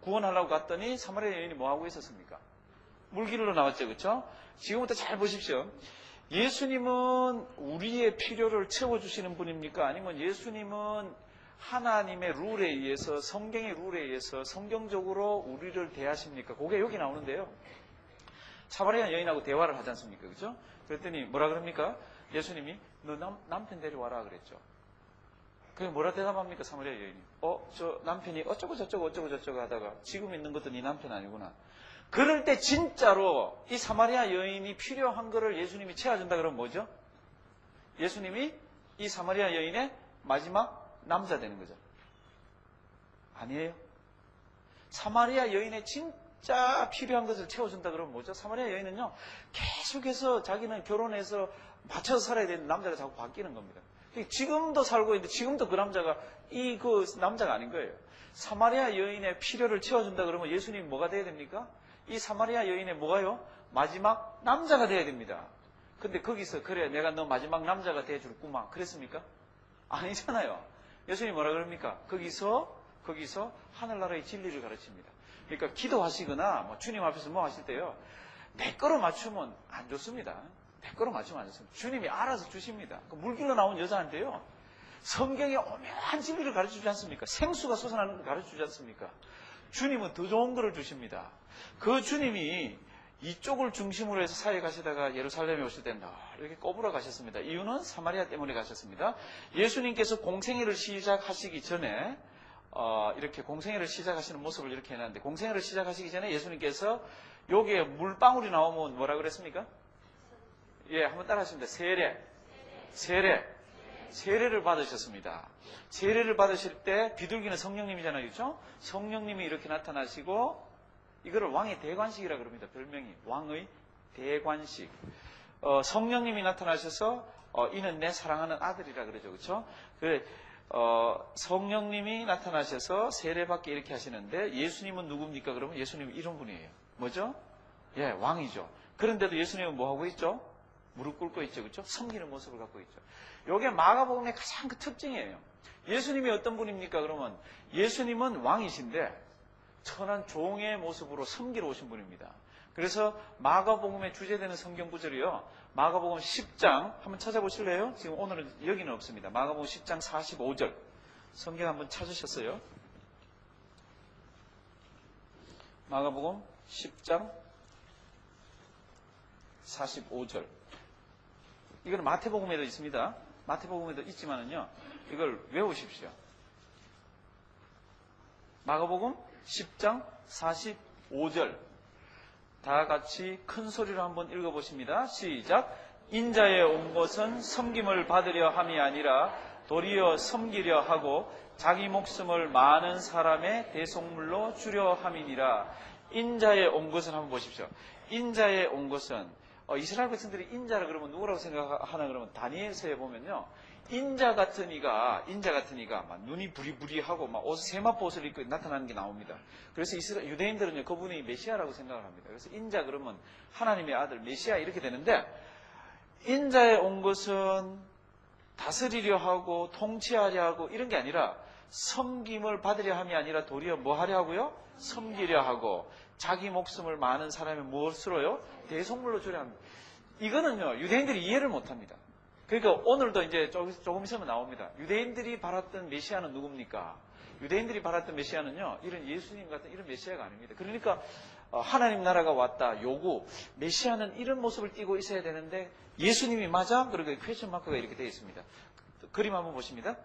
Speaker 1: 구원하려고 갔더니 사마리아 여인이 뭐하고 있었습니까? 물길로 나왔죠. 그렇죠? 지금부터 잘 보십시오. 예수님은 우리의 필요를 채워주시는 분입니까? 아니면 예수님은 하나님의 룰에 의해서, 성경의 룰에 의해서 성경적으로 우리를 대하십니까? 그게 여기 나오는데요. 사마리아 여인하고 대화를 하지 않습니까? 그렇죠? 그랬더니 뭐라 그럽니까? 예수님이 너 남편 데려와라 그랬죠. 그게 뭐라 대답합니까? 사마리아 여인이. 저 남편이 어쩌고 저쩌고 하다가 지금 있는 것도 네 남편 아니구나. 그럴 때 진짜로 이 사마리아 여인이 필요한 거를 예수님이 채워준다 그러면 뭐죠? 예수님이 이 사마리아 여인의 마지막 남자 되는 거죠. 아니에요. 사마리아 여인의 진짜 필요한 것을 채워준다 그러면 뭐죠? 사마리아 여인은요, 계속해서 자기는 결혼해서 맞춰서 살아야 되는 남자가 자꾸 바뀌는 겁니다. 지금도 살고 있는데 지금도 그 남자가 그 남자가 아닌 거예요. 사마리아 여인의 필요를 채워준다 그러면 예수님이 뭐가 돼야 됩니까? 이 사마리아 여인의 뭐가요? 마지막 남자가 돼야 됩니다. 근데 거기서 그래 내가 너 마지막 남자가 돼줄구만 그랬습니까? 아니잖아요. 예수님이 뭐라 그럽니까? 거기서 하늘나라의 진리를 가르칩니다. 그러니까 기도하시거나 주님 앞에서 뭐 하실 때요, 내 거로 맞추면 안 좋습니다. 내 거로 맞추면 안 좋습니다. 주님이 알아서 주십니다. 그 물길로 나온 여자한테요, 성경에 오묘한 진리를 가르쳐주지 않습니까? 생수가 솟아나는 걸 가르쳐주지 않습니까? 주님은 더 좋은 거를 주십니다. 그 주님이 이쪽을 중심으로 해서 사역하시다가 예루살렘에 오실 때 이렇게 꼬부러 가셨습니다. 이유는 사마리아 때문에 가셨습니다. 예수님께서 공생애를 시작하시기 전에 이렇게 공생애를 시작하시는 모습을 이렇게 해놨는데, 공생애를 시작하시기 전에 예수님께서 여기에 물방울이 나오면 뭐라 그랬습니까? 예, 한번 따라 하십니다. 세례를 받으셨습니다. 세례를 받으실 때 비둘기는 성령님이잖아요. 그렇죠? 성령님이 이렇게 나타나시고, 이거를 왕의 대관식이라 그럽니다. 별명이 왕의 대관식. 성령님이 나타나셔서 이는 내 사랑하는 아들이라 그러죠. 그렇죠? 성령님이 나타나셔서 세례받게 이렇게 하시는데, 예수님은 누굽니까? 그러면 예수님은 이런 분이에요. 뭐죠? 예, 왕이죠. 그런데도 예수님은 뭐 하고 있죠? 무릎 꿇고 있죠. 그렇죠? 섬기는 모습을 갖고 있죠. 이게 마가복음의 가장 그 특징이에요. 예수님이 어떤 분입니까? 그러면 예수님은 왕이신데 천한 종의 모습으로 섬기러 오신 분입니다. 그래서 마가복음의 주제되는 성경 구절이요. 마가복음 10장 한번 찾아보실래요? 지금 오늘은 여기는 없습니다. 마가복음 10장 45절. 성경 한번 찾으셨어요? 마가복음 10장 45절. 이거는 마태복음에도 있습니다. 마태복음에도 있지만은요. 이걸 외우십시오. 마가복음 10장 45절. 다 같이 큰 소리로 한번 읽어보십니다. 시작. 인자에 온 것은 섬김을 받으려 함이 아니라 도리어 섬기려 하고 자기 목숨을 많은 사람의 대속물로 주려 함이니라. 인자에 온 것은 한번 보십시오. 인자에 온 것은 이스라엘 백성들이 인자라 그러면 누구라고 생각하나 그러면 다니엘서에 보면요. 인자 같은 이가 막 눈이 부리부리하고 막 세마포 옷을 입고 나타나는 게 나옵니다. 그래서 유대인들은요 그분이 메시아라고 생각을 합니다. 그래서 인자 그러면 하나님의 아들 메시아 이렇게 되는데 인자에 온 것은 다스리려 하고 통치하려 하고 이런 게 아니라 섬김을 받으려 함이 아니라 도리어 뭐 하려 하고요? 섬기려 하고 자기 목숨을 많은 사람의 무엇으로요? 대속물로 주려 합니다. 이거는요 유대인들이 이해를 못합니다. 그러니까 오늘도 이제 조금 있으면 나옵니다. 유대인들이 바랐던 메시아는 누굽니까? 유대인들이 바랐던 메시아는요, 이런 예수님 같은 이런 메시아가 아닙니다. 그러니까 하나님 나라가 왔다. 요구. 메시아는 이런 모습을 띠고 있어야 되는데 예수님이 맞아? 그리고 퀘스천 마크가 이렇게 되어 있습니다. 그림 한번 보십니다.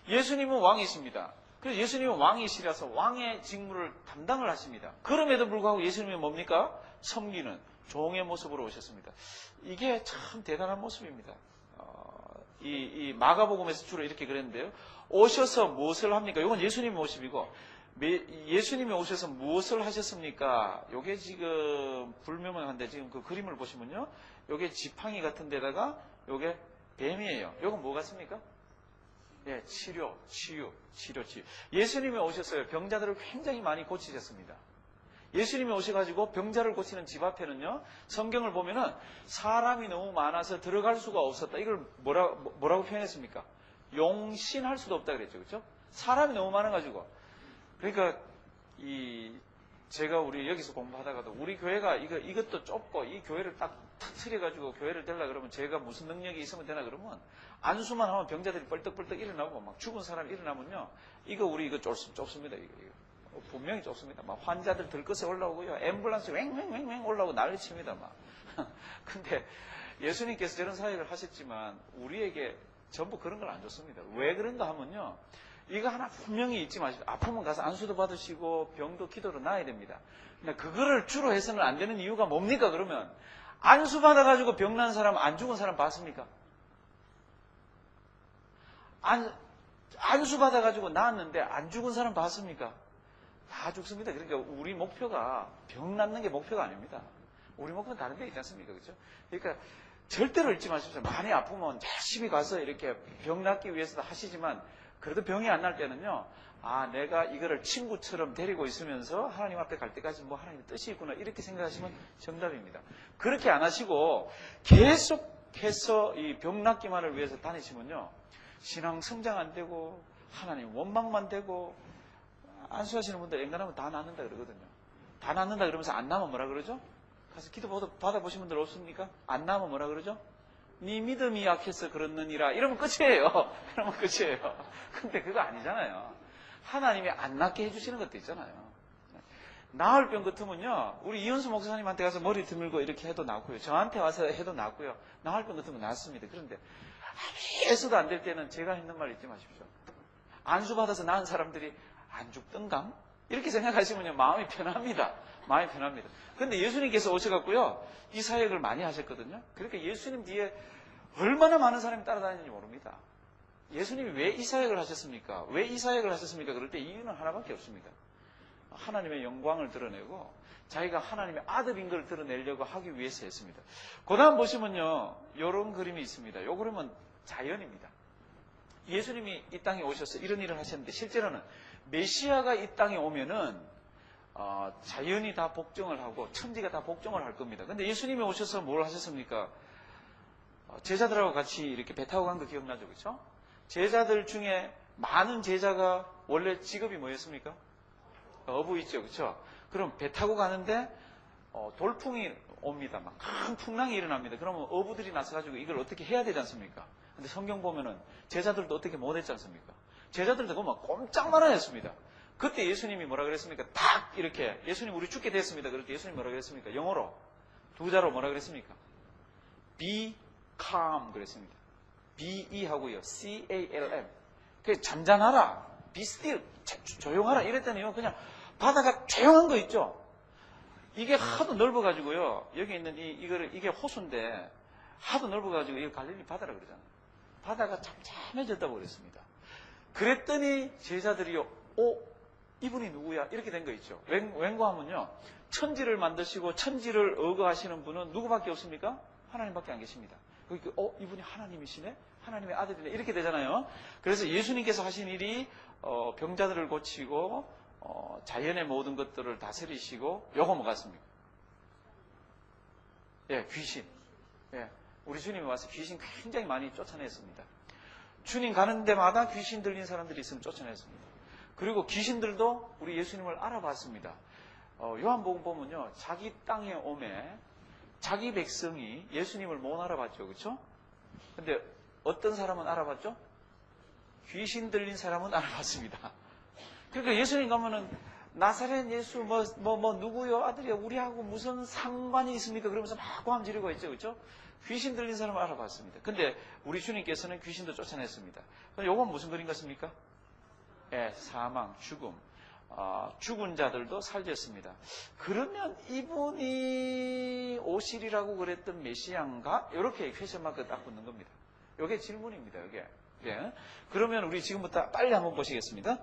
Speaker 1: 예수님은 왕이십니다. 그래서 예수님은 왕이시라서 왕의 직무를 담당을 하십니다. 그럼에도 불구하고 예수님은 뭡니까? 섬기는 종의 모습으로 오셨습니다. 이게 참 대단한 모습입니다. 이 마가복음에서 주로 이렇게 그랬는데요. 오셔서 무엇을 합니까? 이건 예수님의 모습이고 예수님이 오셔서 무엇을 하셨습니까? 이게 지금 불명확한데 지금 그 그림을 보시면요. 이게 지팡이 같은 데다가 이게 뱀이에요. 이건 뭐 같습니까? 예, 치료. 예수님이 오셨어요. 병자들을 굉장히 많이 고치셨습니다. 예수님이 오셔가지고 병자를 고치는 집 앞에는요, 성경을 보면은 사람이 너무 많아서 들어갈 수가 없었다. 이걸 뭐라고 표현했습니까? 용신할 수도 없다 그랬죠. 그렇죠? 사람이 너무 많아가지고. 그러니까, 제가 우리 여기서 공부하다가도 우리 교회가 이것도 좁고 이 교회를 딱 터트려가지고 교회를 되려 그러면 제가 무슨 능력이 있으면 되나 그러면 안수만 하면 병자들이 뻘떡뻘떡 일어나고 막 죽은 사람이 일어나면요. 우리 이거 좁습니다. 이거. 분명히 좁습니다. 막 환자들 들것에 올라오고요. 앰뷸런스 왱왱왱왱 올라오고 난리칩니다. 막. 근데 예수님께서 저런 사역을 하셨지만 우리에게 전부 그런 걸 안 줬습니다. 왜 그런가 하면요. 이거 하나 분명히 잊지 마시고 아프면 가서 안수도 받으시고 병도 기도로 나아야 됩니다. 근데 그거를 주로 해서는 안 되는 이유가 뭡니까? 그러면 안수 받아가지고 병난 사람 안 죽은 사람 봤습니까? 안수 받아가지고 나았는데 안 죽은 사람 봤습니까? 다 죽습니다. 그러니까 우리 목표가 병 낫는 게 목표가 아닙니다. 우리 목표는 다른 데 있지 않습니까? 그렇죠? 그러니까 절대로 잊지 마십시오. 많이 아프면 열심히 가서 이렇게 병 낫기 위해서도 하시지만 그래도 병이 안 날 때는요. 내가 이거를 친구처럼 데리고 있으면서 하나님 앞에 갈 때까지 뭐 하나님의 뜻이 있구나 이렇게 생각하시면 정답입니다. 그렇게 안 하시고 계속해서 이 병 낫기만을 위해서 다니시면요. 신앙 성장 안 되고 하나님 원망만 되고 안수하시는 분들 엔간하면 다 낫는다 그러거든요. 다 낫는다 그러면서 안 나면 뭐라 그러죠? 가서 기도 받아보신 분들 없습니까? 안 나면 뭐라 그러죠? 네 믿음이 약해서 그렇느니라 이러면 끝이에요. 그러면 끝이에요. 근데 그거 아니잖아요. 하나님이 안 낫게 해주시는 것도 있잖아요. 나을 병 같으면요. 우리 이현수 목사님한테 가서 머리 드밀고 이렇게 해도 낫고요. 저한테 와서 해도 낫고요. 나을 병 같으면 낫습니다. 그런데 해서도 안 될 때는 제가 했는 말 잊지 마십시오. 안수 받아서 나은 사람들이 안 죽던감? 이렇게 생각하시면요. 마음이 편합니다. 마음이 편합니다. 그런데 예수님께서 오셔갖고요. 이 사역을 많이 하셨거든요. 그러니까 예수님 뒤에 얼마나 많은 사람이 따라다니는지 모릅니다. 예수님이 왜 이 사역을 하셨습니까? 왜 이 사역을 하셨습니까? 그럴 때 이유는 하나밖에 없습니다. 하나님의 영광을 드러내고 자기가 하나님의 아들인 걸 드러내려고 하기 위해서 했습니다. 그 다음 보시면요. 이런 그림이 있습니다. 이 그림은 자연입니다. 예수님이 이 땅에 오셔서 이런 일을 하셨는데 실제로는 메시아가 이 땅에 오면은 자연이 다 복종을 하고 천지가 다 복종을 할 겁니다. 근데 예수님이 오셔서 뭘 하셨습니까? 제자들하고 같이 이렇게 배 타고 간 거 기억나죠? 그렇죠? 제자들 중에 많은 제자가 원래 직업이 뭐였습니까? 어부있죠. 그렇죠? 그럼 배 타고 가는데 돌풍이 옵니다. 막 큰 풍랑이 일어납니다. 그러면 어부들이 나서가지고 이걸 어떻게 해야 되지 않습니까? 근데 성경 보면은 제자들도 어떻게 못했지 않습니까? 제자들도 보면 꼼짝만 했습니다. 그때 예수님이 뭐라 그랬습니까? 딱 이렇게 예수님 우리 죽게 됐습니다. 그럴 때 예수님 뭐라 그랬습니까? 영어로 두 자로 뭐라 그랬습니까? Be calm 그랬습니다. B-E 하고요. C-A-L-M. 그 잠잠하라. Be still. 조용하라. 이랬더니요. 그냥 바다가 조용한 거 있죠? 이게 하도 넓어가지고요. 여기 있는 이게 호수인데 하도 넓어가지고 이거 갈릴리 바다라 그러잖아요. 바다가 잠잠해졌다고 그랬습니다. 그랬더니 제자들이요. 이분이 누구야? 이렇게 된 거 있죠. 왠고 하면요. 천지를 만드시고 천지를 의거하시는 분은 누구밖에 없습니까? 하나님밖에 안 계십니다. 그러니까 이분이 하나님이시네? 하나님의 아들이네? 이렇게 되잖아요. 그래서 예수님께서 하신 일이 병자들을 고치고 자연의 모든 것들을 다스리시고 요거 뭐 같습니까? 예, 귀신. 예, 우리 주님이 와서 귀신 굉장히 많이 쫓아냈습니다. 주님 가는 데마다 귀신 들린 사람들이 있으면 쫓아냈습니다. 그리고 귀신들도 우리 예수님을 알아봤습니다. 요한복음 보면요. 자기 땅에 오매 자기 백성이 예수님을 못 알아봤죠. 그렇죠? 근데 어떤 사람은 알아봤죠? 귀신 들린 사람은 알아봤습니다. 그러니까 예수님 가면은 나사렛 예수 누구요? 아들이요? 우리하고 무슨 상관이 있습니까? 그러면서 막 고함 지르고 있죠. 그렇죠? 귀신 들린 사람을 알아봤습니다. 근데 우리 주님께서는 귀신도 쫓아냈습니다. 그럼 요건 무슨 글인 것입니까? 예, 사망, 죽음. 죽은 자들도 살렸습니다. 그러면 이분이 오실이라고 그랬던 메시아인가? 이렇게 퀘션 마크 딱 붙는 겁니다. 이게 질문입니다. 이게. 예. 그러면 우리 지금부터 빨리 한번 보시겠습니다.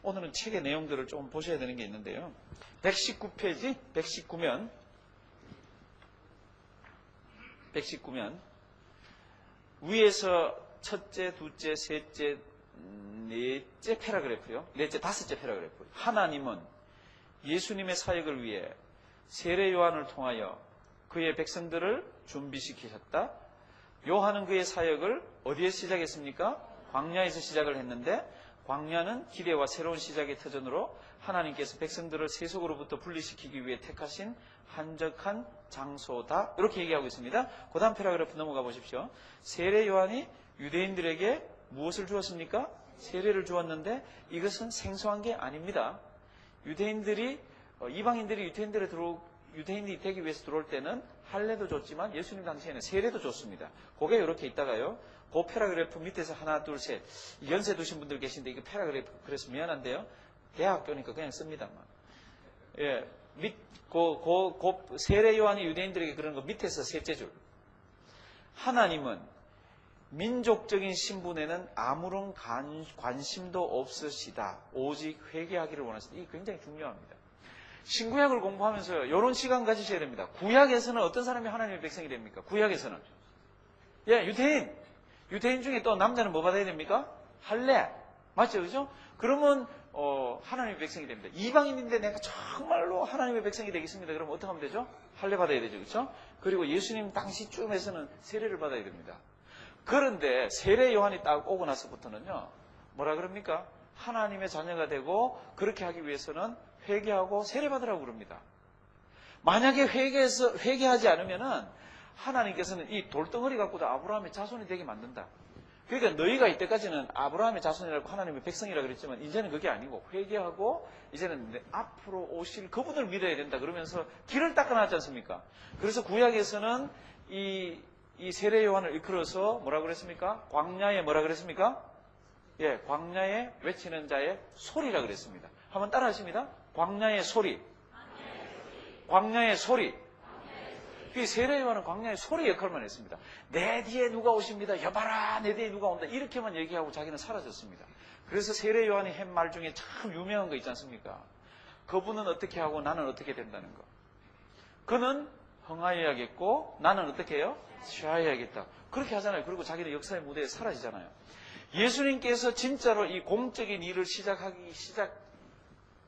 Speaker 1: 오늘은 책의 내용들을 좀 보셔야 되는 게 있는데요. 119페이지, 119면 위에서 첫째, 둘째, 셋째, 넷째 패러그래프요. 넷째, 다섯째 패러그래프. 하나님은 예수님의 사역을 위해 세례 요한을 통하여 그의 백성들을 준비시키셨다. 요한은 그의 사역을 어디에서 시작했습니까? 광야에서 시작을 했는데 광야는 기대와 새로운 시작의 터전으로 하나님께서 백성들을 세속으로부터 분리시키기 위해 택하신 한적한 장소다. 이렇게 얘기하고 있습니다. 그 다음 패러그래프 넘어가 보십시오. 세례 요한이 유대인들에게 무엇을 주었습니까? 세례를 주었는데 이것은 생소한 게 아닙니다. 이방인들이 유대인이 되기 위해서 들어올 때는 할례도 줬지만 예수님 당시에는 세례도 줬습니다. 그게 이렇게 있다가요. 그 패러그래프 밑에서 하나, 둘, 셋. 연세 두신 분들 계신데 이거 패러그래프 그래서 미안한데요. 대학교니까 그냥 씁니다만. 예, 세례 요한이 유대인들에게 그런 거 밑에서 셋째 줄. 하나님은 민족적인 신분에는 아무런 관심도 없으시다. 오직 회개하기를 원하시다. 이게 굉장히 중요합니다. 신구약을 공부하면서 이런 시간 가지셔야 됩니다. 구약에서는 어떤 사람이 하나님의 백성이 됩니까? 구약에서는. 예, 유대인 중에 또 남자는 뭐 받아야 됩니까? 할례. 맞죠? 그죠? 그러면, 하나님의 백성이 됩니다. 이방인인데 내가 정말로 하나님의 백성이 되겠습니다. 그러면 어떻게 하면 되죠? 할례 받아야 되죠. 그죠? 그리고 예수님 당시쯤에서는 세례를 받아야 됩니다. 그런데 세례 요한이 딱 오고 나서부터는요, 뭐라 그럽니까? 하나님의 자녀가 되고 그렇게 하기 위해서는 회개하고 세례받으라고 그럽니다. 만약에 회개하지 않으면은 하나님께서는 이 돌덩어리 갖고도 아브라함의 자손이 되게 만든다. 그러니까 너희가 이때까지는 아브라함의 자손이라고 하나님의 백성이라고 그랬지만 이제는 그게 아니고 회개하고 이제는 앞으로 오실 그분을 믿어야 된다. 그러면서 길을 닦아놨지 않습니까? 그래서 구약에서는 이 세례 요한을 이끌어서 뭐라고 그랬습니까? 광야에 뭐라 그랬습니까? 예, 광야에 외치는 자의 소리라 그랬습니다. 한번 따라 하십니다. 광야의 소리. 광야의 소리. 그 세례 요한은 광야의 소리 역할만 했습니다. 내 뒤에 누가 오십니다. 여봐라, 내 뒤에 누가 온다. 이렇게만 얘기하고 자기는 사라졌습니다. 그래서 세례 요한이 한 말 중에 참 유명한 거 있지 않습니까? 그분은 어떻게 하고 나는 어떻게 된다는 거. 그는 흥하여야겠고 나는 어떻게 해요? 쉬어야겠다. 그렇게 하잖아요. 그리고 자기는 역사의 무대에 사라지잖아요. 예수님께서 진짜로 이 공적인 일을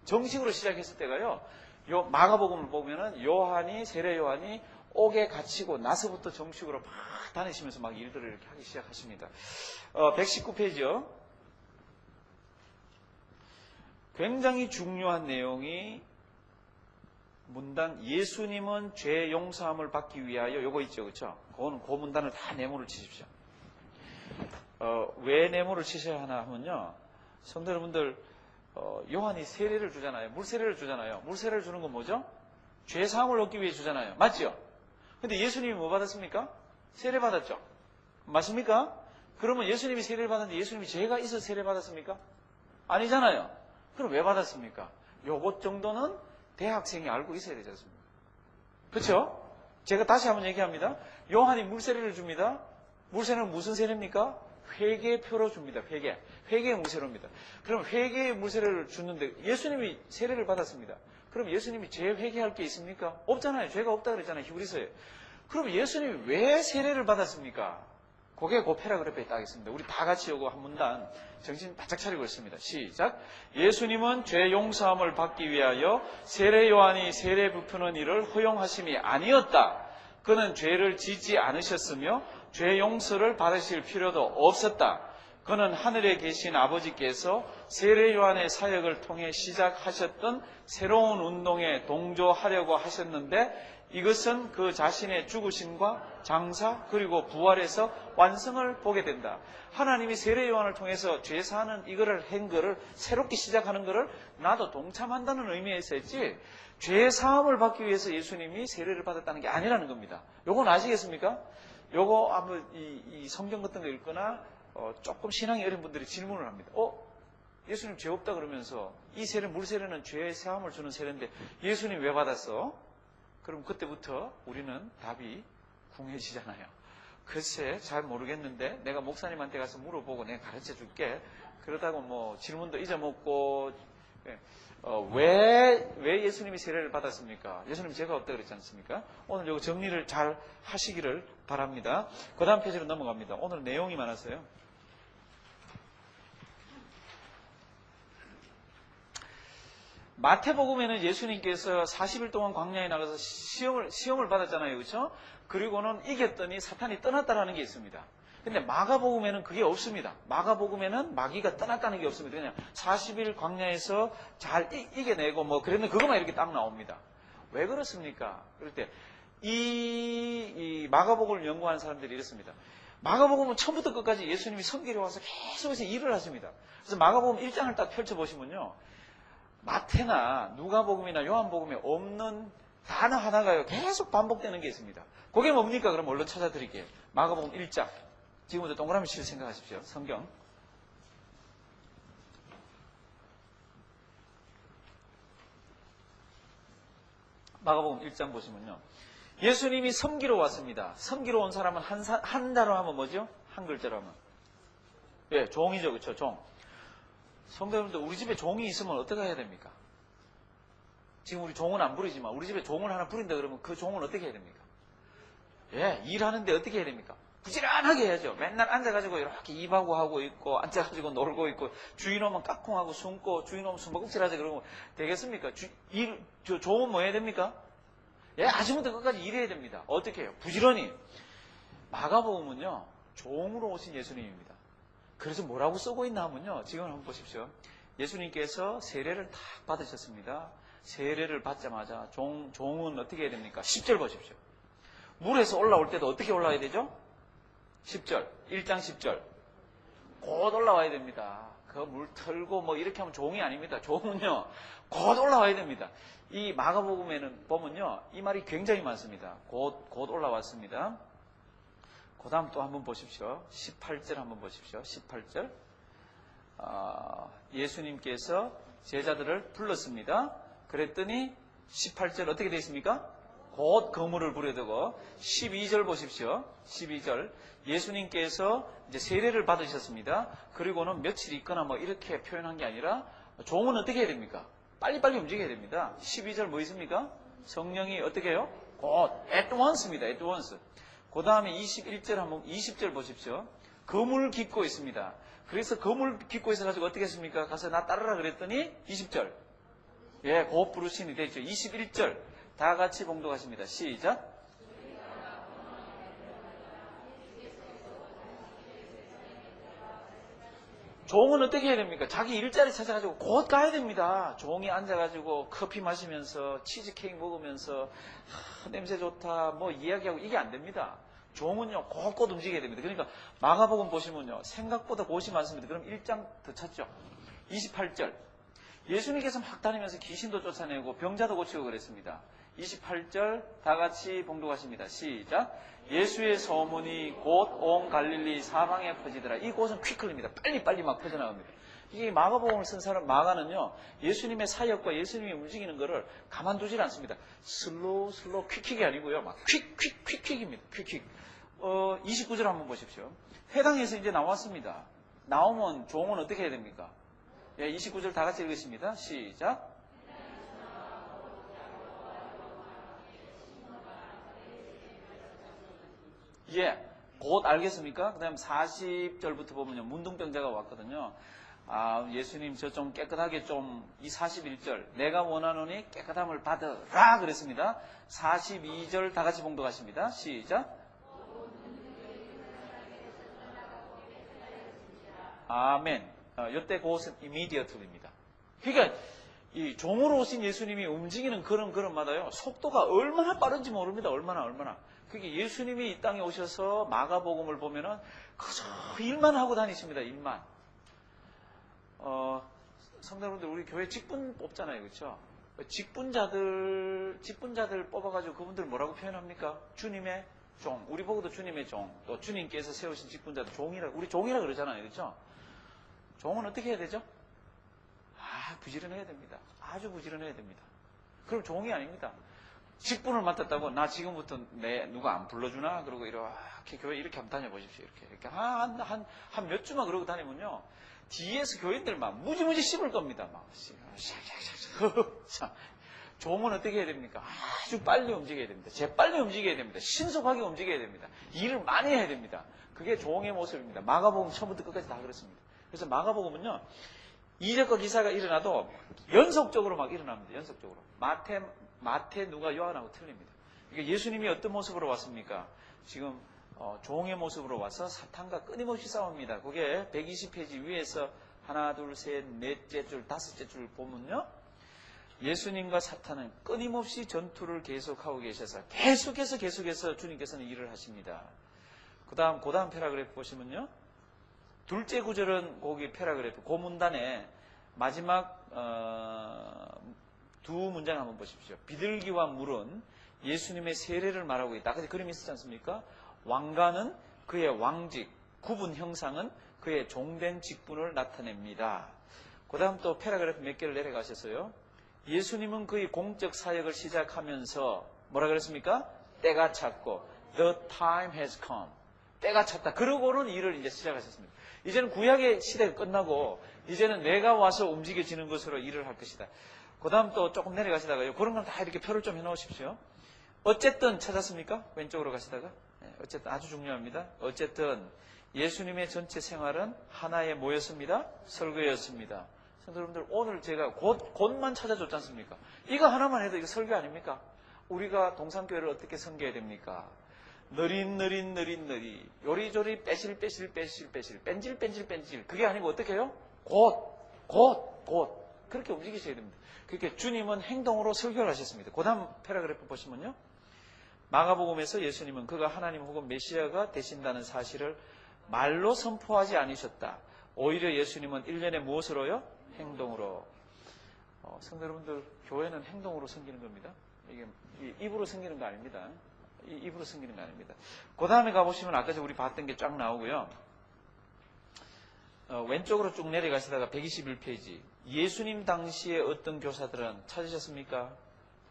Speaker 1: 정식으로 시작했을 때가요. 요 마가복음을 보면은 세례 요한이 옥에 갇히고 나서부터 정식으로 막 다니시면서 막 일들을 이렇게 하기 시작하십니다. 119페이지요. 굉장히 중요한 내용이 문단 예수님은 죄 용서함을 받기 위하여 요거 있죠. 그렇죠? 그거는 그 문단을 다 네모를 치십시오. 왜 네모를 치셔야 하나 하면요. 성도 여러분들 요한이 세례를 주잖아요. 물세례를 주잖아요. 물세례를 주는 건 뭐죠? 죄 사함을 얻기 위해 주잖아요. 맞죠? 근데 예수님이 뭐 받았습니까? 세례 받았죠. 맞습니까? 그러면 예수님이 세례를 받았는데 예수님이 죄가 있어서 세례 받았습니까? 아니잖아요. 그럼 왜 받았습니까? 요것 정도는 대학생이 알고 있어야 되지 않습니까? 그렇죠? 제가 다시 한번 얘기합니다. 요한이 물세례를 줍니다. 물세례는 무슨 세례입니까? 회개표로 줍니다. 회개의 물세례입니다. 그럼 회개의 물세례를 주는데 예수님이 세례를 받았습니다. 그럼 예수님이 죄 회개할 게 있습니까? 없잖아요. 죄가 없다 그랬잖아요. 히브리서에. 그럼 예수님이 왜 세례를 받았습니까? 그게 그 패러그래프에 딱 있습니다. 우리 다 같이 요거 한 문단 정신 바짝 차리고 있습니다. 시작. 예수님은 죄 용서함을 받기 위하여 세례 요한이 세례 베푸는 일을 허용하심이 아니었다. 그는 죄를 짓지 않으셨으며 죄 용서를 받으실 필요도 없었다. 그는 하늘에 계신 아버지께서 세례 요한의 사역을 통해 시작하셨던 새로운 운동에 동조하려고 하셨는데 이것은 그 자신의 죽으심과 장사 그리고 부활에서 완성을 보게 된다. 하나님이 세례 요한을 통해서 죄사하는 이거를 한 거를 새롭게 시작하는 거를 나도 동참한다는 의미에서 했지 죄사함을 받기 위해서 예수님이 세례를 받았다는 게 아니라는 겁니다. 요건 아시겠습니까? 요거 한번 이 성경 같은 거 읽거나 조금 신앙이 어린 분들이 질문을 합니다. 예수님 죄 없다 그러면서 이 세례 물세례는 죄 사함을 주는 세례인데 예수님 왜 받았어? 그럼 그때부터 우리는 답이 궁해지잖아요. 글쎄 잘 모르겠는데 내가 목사님한테 가서 물어보고 내가 가르쳐 줄게. 그러다가 뭐 질문도 잊어먹고 왜 예수님이 세례를 받았습니까? 예수님 죄가 없다 그랬지 않습니까? 오늘 이거 정리를 잘 하시기를 바랍니다. 그 다음 페이지로 넘어갑니다. 오늘 내용이 많아서요. 마태복음에는 예수님께서 40일 동안 광야에 나가서 시험을 받았잖아요. 그렇죠? 그리고는 이겼더니 사탄이 떠났다라는 게 있습니다. 근데 마가복음에는 그게 없습니다. 마가복음에는 마귀가 떠났다는 게 없습니다. 그냥 40일 광야에서 잘 이겨내고 뭐 그랬는데 그것만 이렇게 딱 나옵니다. 왜 그렇습니까? 그럴 때 이 마가복음을 연구하는 사람들이 이렇습니다. 마가복음은 처음부터 끝까지 예수님이 섬기러 와서 계속해서 일을 하십니다. 그래서 마가복음 1장을 딱 펼쳐보시면요. 마태나 누가복음이나 요한복음에 없는 단어 하나가요. 계속 반복되는 게 있습니다. 그게 뭡니까? 그럼 얼른 찾아드릴게요. 마가복음 1장. 지금부터 동그라미 칠 생각하십시오. 성경. 마가복음 1장 보시면요. 예수님이 섬기러 왔습니다. 섬기러 온 사람은 한 단어로 하면 뭐죠? 한 글자로 하면. 예, 종이죠. 그렇죠? 종. 성도 여러분들, 우리 집에 종이 있으면 어떻게 해야 됩니까? 지금 우리 종은 안 부리지만 우리 집에 종을 하나 부린다 그러면 그 종은 어떻게 해야 됩니까? 예, 일하는데 어떻게 해야 됩니까? 부지런하게 해야죠. 맨날 앉아가지고 이렇게 입하고 하고 있고 앉아가지고 놀고 있고 주인 오면 까꿍하고 숨고 주인 오면 숨바꼭질하자 그러면 되겠습니까? 종은 뭐 해야 됩니까? 예, 아침부터 끝까지 일해야 됩니다. 어떻게 해요? 부지런히. 마가복음은요, 종으로 오신 예수님입니다. 그래서 뭐라고 쓰고 있나 하면요. 지금 한번 보십시오. 예수님께서 세례를 탁 받으셨습니다. 세례를 받자마자 종은 어떻게 해야 됩니까? 10절 보십시오. 물에서 올라올 때도 어떻게 올라와야 되죠? 10절. 1장 10절. 곧 올라와야 됩니다. 그 물 털고 뭐 이렇게 하면 종이 아닙니다. 종은요. 곧 올라와야 됩니다. 이 마가복음에는 보면요. 이 말이 굉장히 많습니다. 곧 올라왔습니다. 그 다음 또 한번 보십시오. 18절 한번 보십시오. 18절. 예수님께서 제자들을 불렀습니다. 그랬더니 18절 어떻게 되어 있습니까? 곧 거물을 부려두고 12절 보십시오. 12절. 예수님께서 이제 세례를 받으셨습니다. 그리고는 며칠 있거나 뭐 이렇게 표현한 게 아니라 종은 어떻게 해야 됩니까? 빨리빨리 움직여야 됩니다. 12절 뭐 있습니까? 성령이 어떻게 해요? 곧 at once입니다. at once. 그 다음에 21절 한번 20절 보십시오. 거물 깃고 있습니다. 그래서 거물 깃고 있어가지고 어떻게 했습니까? 가서 나 따르라 그랬더니 20절. 예, 곧 부르시니 되죠. 21절 다 같이 봉독하십니다. 시작. 종은 어떻게 해야 됩니까? 자기 일자리 찾아가지고 곧 가야 됩니다. 종이 앉아가지고 커피 마시면서 치즈케이크 먹으면서 냄새 좋다 뭐 이야기하고 이게 안 됩니다. 종은요 곧곧 움직여야 됩니다. 그러니까 마가복음 보시면요 생각보다 곳이 많습니다. 그럼 1장 더 찾죠. 28절 예수님께서 막 다니면서 귀신도 쫓아내고 병자도 고치고 그랬습니다. 28절 다 같이 봉독하십니다. 시작. 예수의 소문이 곧 온 갈릴리 사방에 퍼지더라. 이 곳은 퀵클입니다. 빨리빨리 막 퍼져나갑니다. 이게 마가복음을 쓴 사람 마가는요 예수님의 사역과 예수님이 움직이는 것을 가만두질 않습니다. 슬로우 퀵킥이 아니고요 막 퀵퀵입니다. 퀵킥. 29절 한번 보십시오. 회당에서 이제 나왔습니다. 나오면 종은 어떻게 해야 됩니까? 예, 29절 다 같이 읽으십니다. 시작. 예, 곧 알겠습니까? 그 다음 40절부터 보면요. 문둥병자가 왔거든요. 아, 예수님 저 좀 깨끗하게 좀, 이 41절, 내가 원하노니 깨끗함을 받으라 그랬습니다. 42절 다 같이 봉독하십니다. 시작. 아멘. 이때 그것은 immediately입니다. 그러니까 이 종으로 오신 예수님이 움직이는 그런마다요 속도가 얼마나 빠른지 모릅니다. 얼마나. 그게 예수님이 이 땅에 오셔서 마가복음을 보면은 그저 일만 하고 다니십니다. 일만. 성도분들 우리 교회 직분 뽑잖아요, 그렇죠? 직분자들 뽑아가지고 그분들 뭐라고 표현합니까? 주님의 종. 우리 보고도 주님의 종. 또 주님께서 세우신 직분자들 우리 종이라 그러잖아요, 그렇죠? 종은 어떻게 해야 되죠? 부지런해야 됩니다. 아주 부지런해야 됩니다. 그럼 종이 아닙니다. 직분을 맡았다고 나 지금부터 누가 안 불러주나? 그러고 이렇게 교회 이렇게 한번 다녀보십시오. 이렇게 한 몇 주만 그러고 다니면요 뒤에서 교인들 막 무지무지 씹을 겁니다. 막 종은 어떻게 해야 됩니까? 아주 빨리 움직여야 됩니다. 재빨리 움직여야 됩니다. 신속하게 움직여야 됩니다. 일을 많이 해야 됩니다. 그게 종의 모습입니다. 마가복음 처음부터 끝까지 다 그렇습니다. 그래서 마가복음은요 이적과 기사가 일어나도 연속적으로 막 일어납니다. 연속적으로. 마태, 누가, 요한하고 틀립니다. 그러니까 예수님이 어떤 모습으로 왔습니까? 지금 종의 모습으로 와서 사탄과 끊임없이 싸웁니다. 그게 120페이지 위에서 하나, 둘, 셋, 넷째 줄, 다섯째 줄 보면요. 예수님과 사탄은 끊임없이 전투를 계속하고 계셔서 계속해서 주님께서는 일을 하십니다. 그 다음 패러그래프 보시면요. 둘째 구절은 거기 패러그래프, 그 문단에 마지막 두 문장 한번 보십시오. 비둘기와 물은 예수님의 세례를 말하고 있다. 아까 그림이 있었지 않습니까? 왕관은 그의 왕직, 구분 형상은 그의 종된 직분을 나타냅니다. 그 다음 또 패러그래프 몇 개를 내려가셔서요. 예수님은 그의 공적 사역을 시작하면서 뭐라 그랬습니까? 때가 찼고 The time has come. 때가 찼다. 그러고는 일을 이제 시작하셨습니다. 이제는 구약의 시대가 끝나고 이제는 내가 와서 움직여지는 것으로 일을 할 것이다. 그 다음 또 조금 내려가시다가요. 그런 건 다 이렇게 표를 좀 해놓으십시오. 어쨌든 찾았습니까? 왼쪽으로 가시다가. 어쨌든 아주 중요합니다. 어쨌든 예수님의 전체 생활은 하나의 뭐였습니다? 설교였습니다. 성도 여러분들 오늘 제가 곧만 찾아줬지 않습니까? 이거 하나만 해도 이거 설교 아닙니까? 우리가 동산교회를 어떻게 섬겨야 됩니까? 느릿느릿 요리조리 빼실 뺀질 그게 아니고 어떻게 해요? 곧 그렇게 움직이셔야 됩니다. 그렇게 주님은 행동으로 설교를 하셨습니다. 그 다음 패러그래프 보시면요. 마가복음에서 예수님은 그가 하나님 혹은 메시아가 되신다는 사실을 말로 선포하지 않으셨다. 오히려 예수님은 1년에 무엇으로요? 행동으로. 성도 여러분들 교회는 행동으로 섬기는 겁니다. 이게 입으로 섬기는 거 아닙니다. 입으로 섬기는 거 아닙니다. 그 다음에 가보시면 아까 우리 봤던 게 쫙 나오고요. 왼쪽으로 쭉 내려가시다가 121페이지. 예수님 당시에 어떤 교사들은 찾으셨습니까?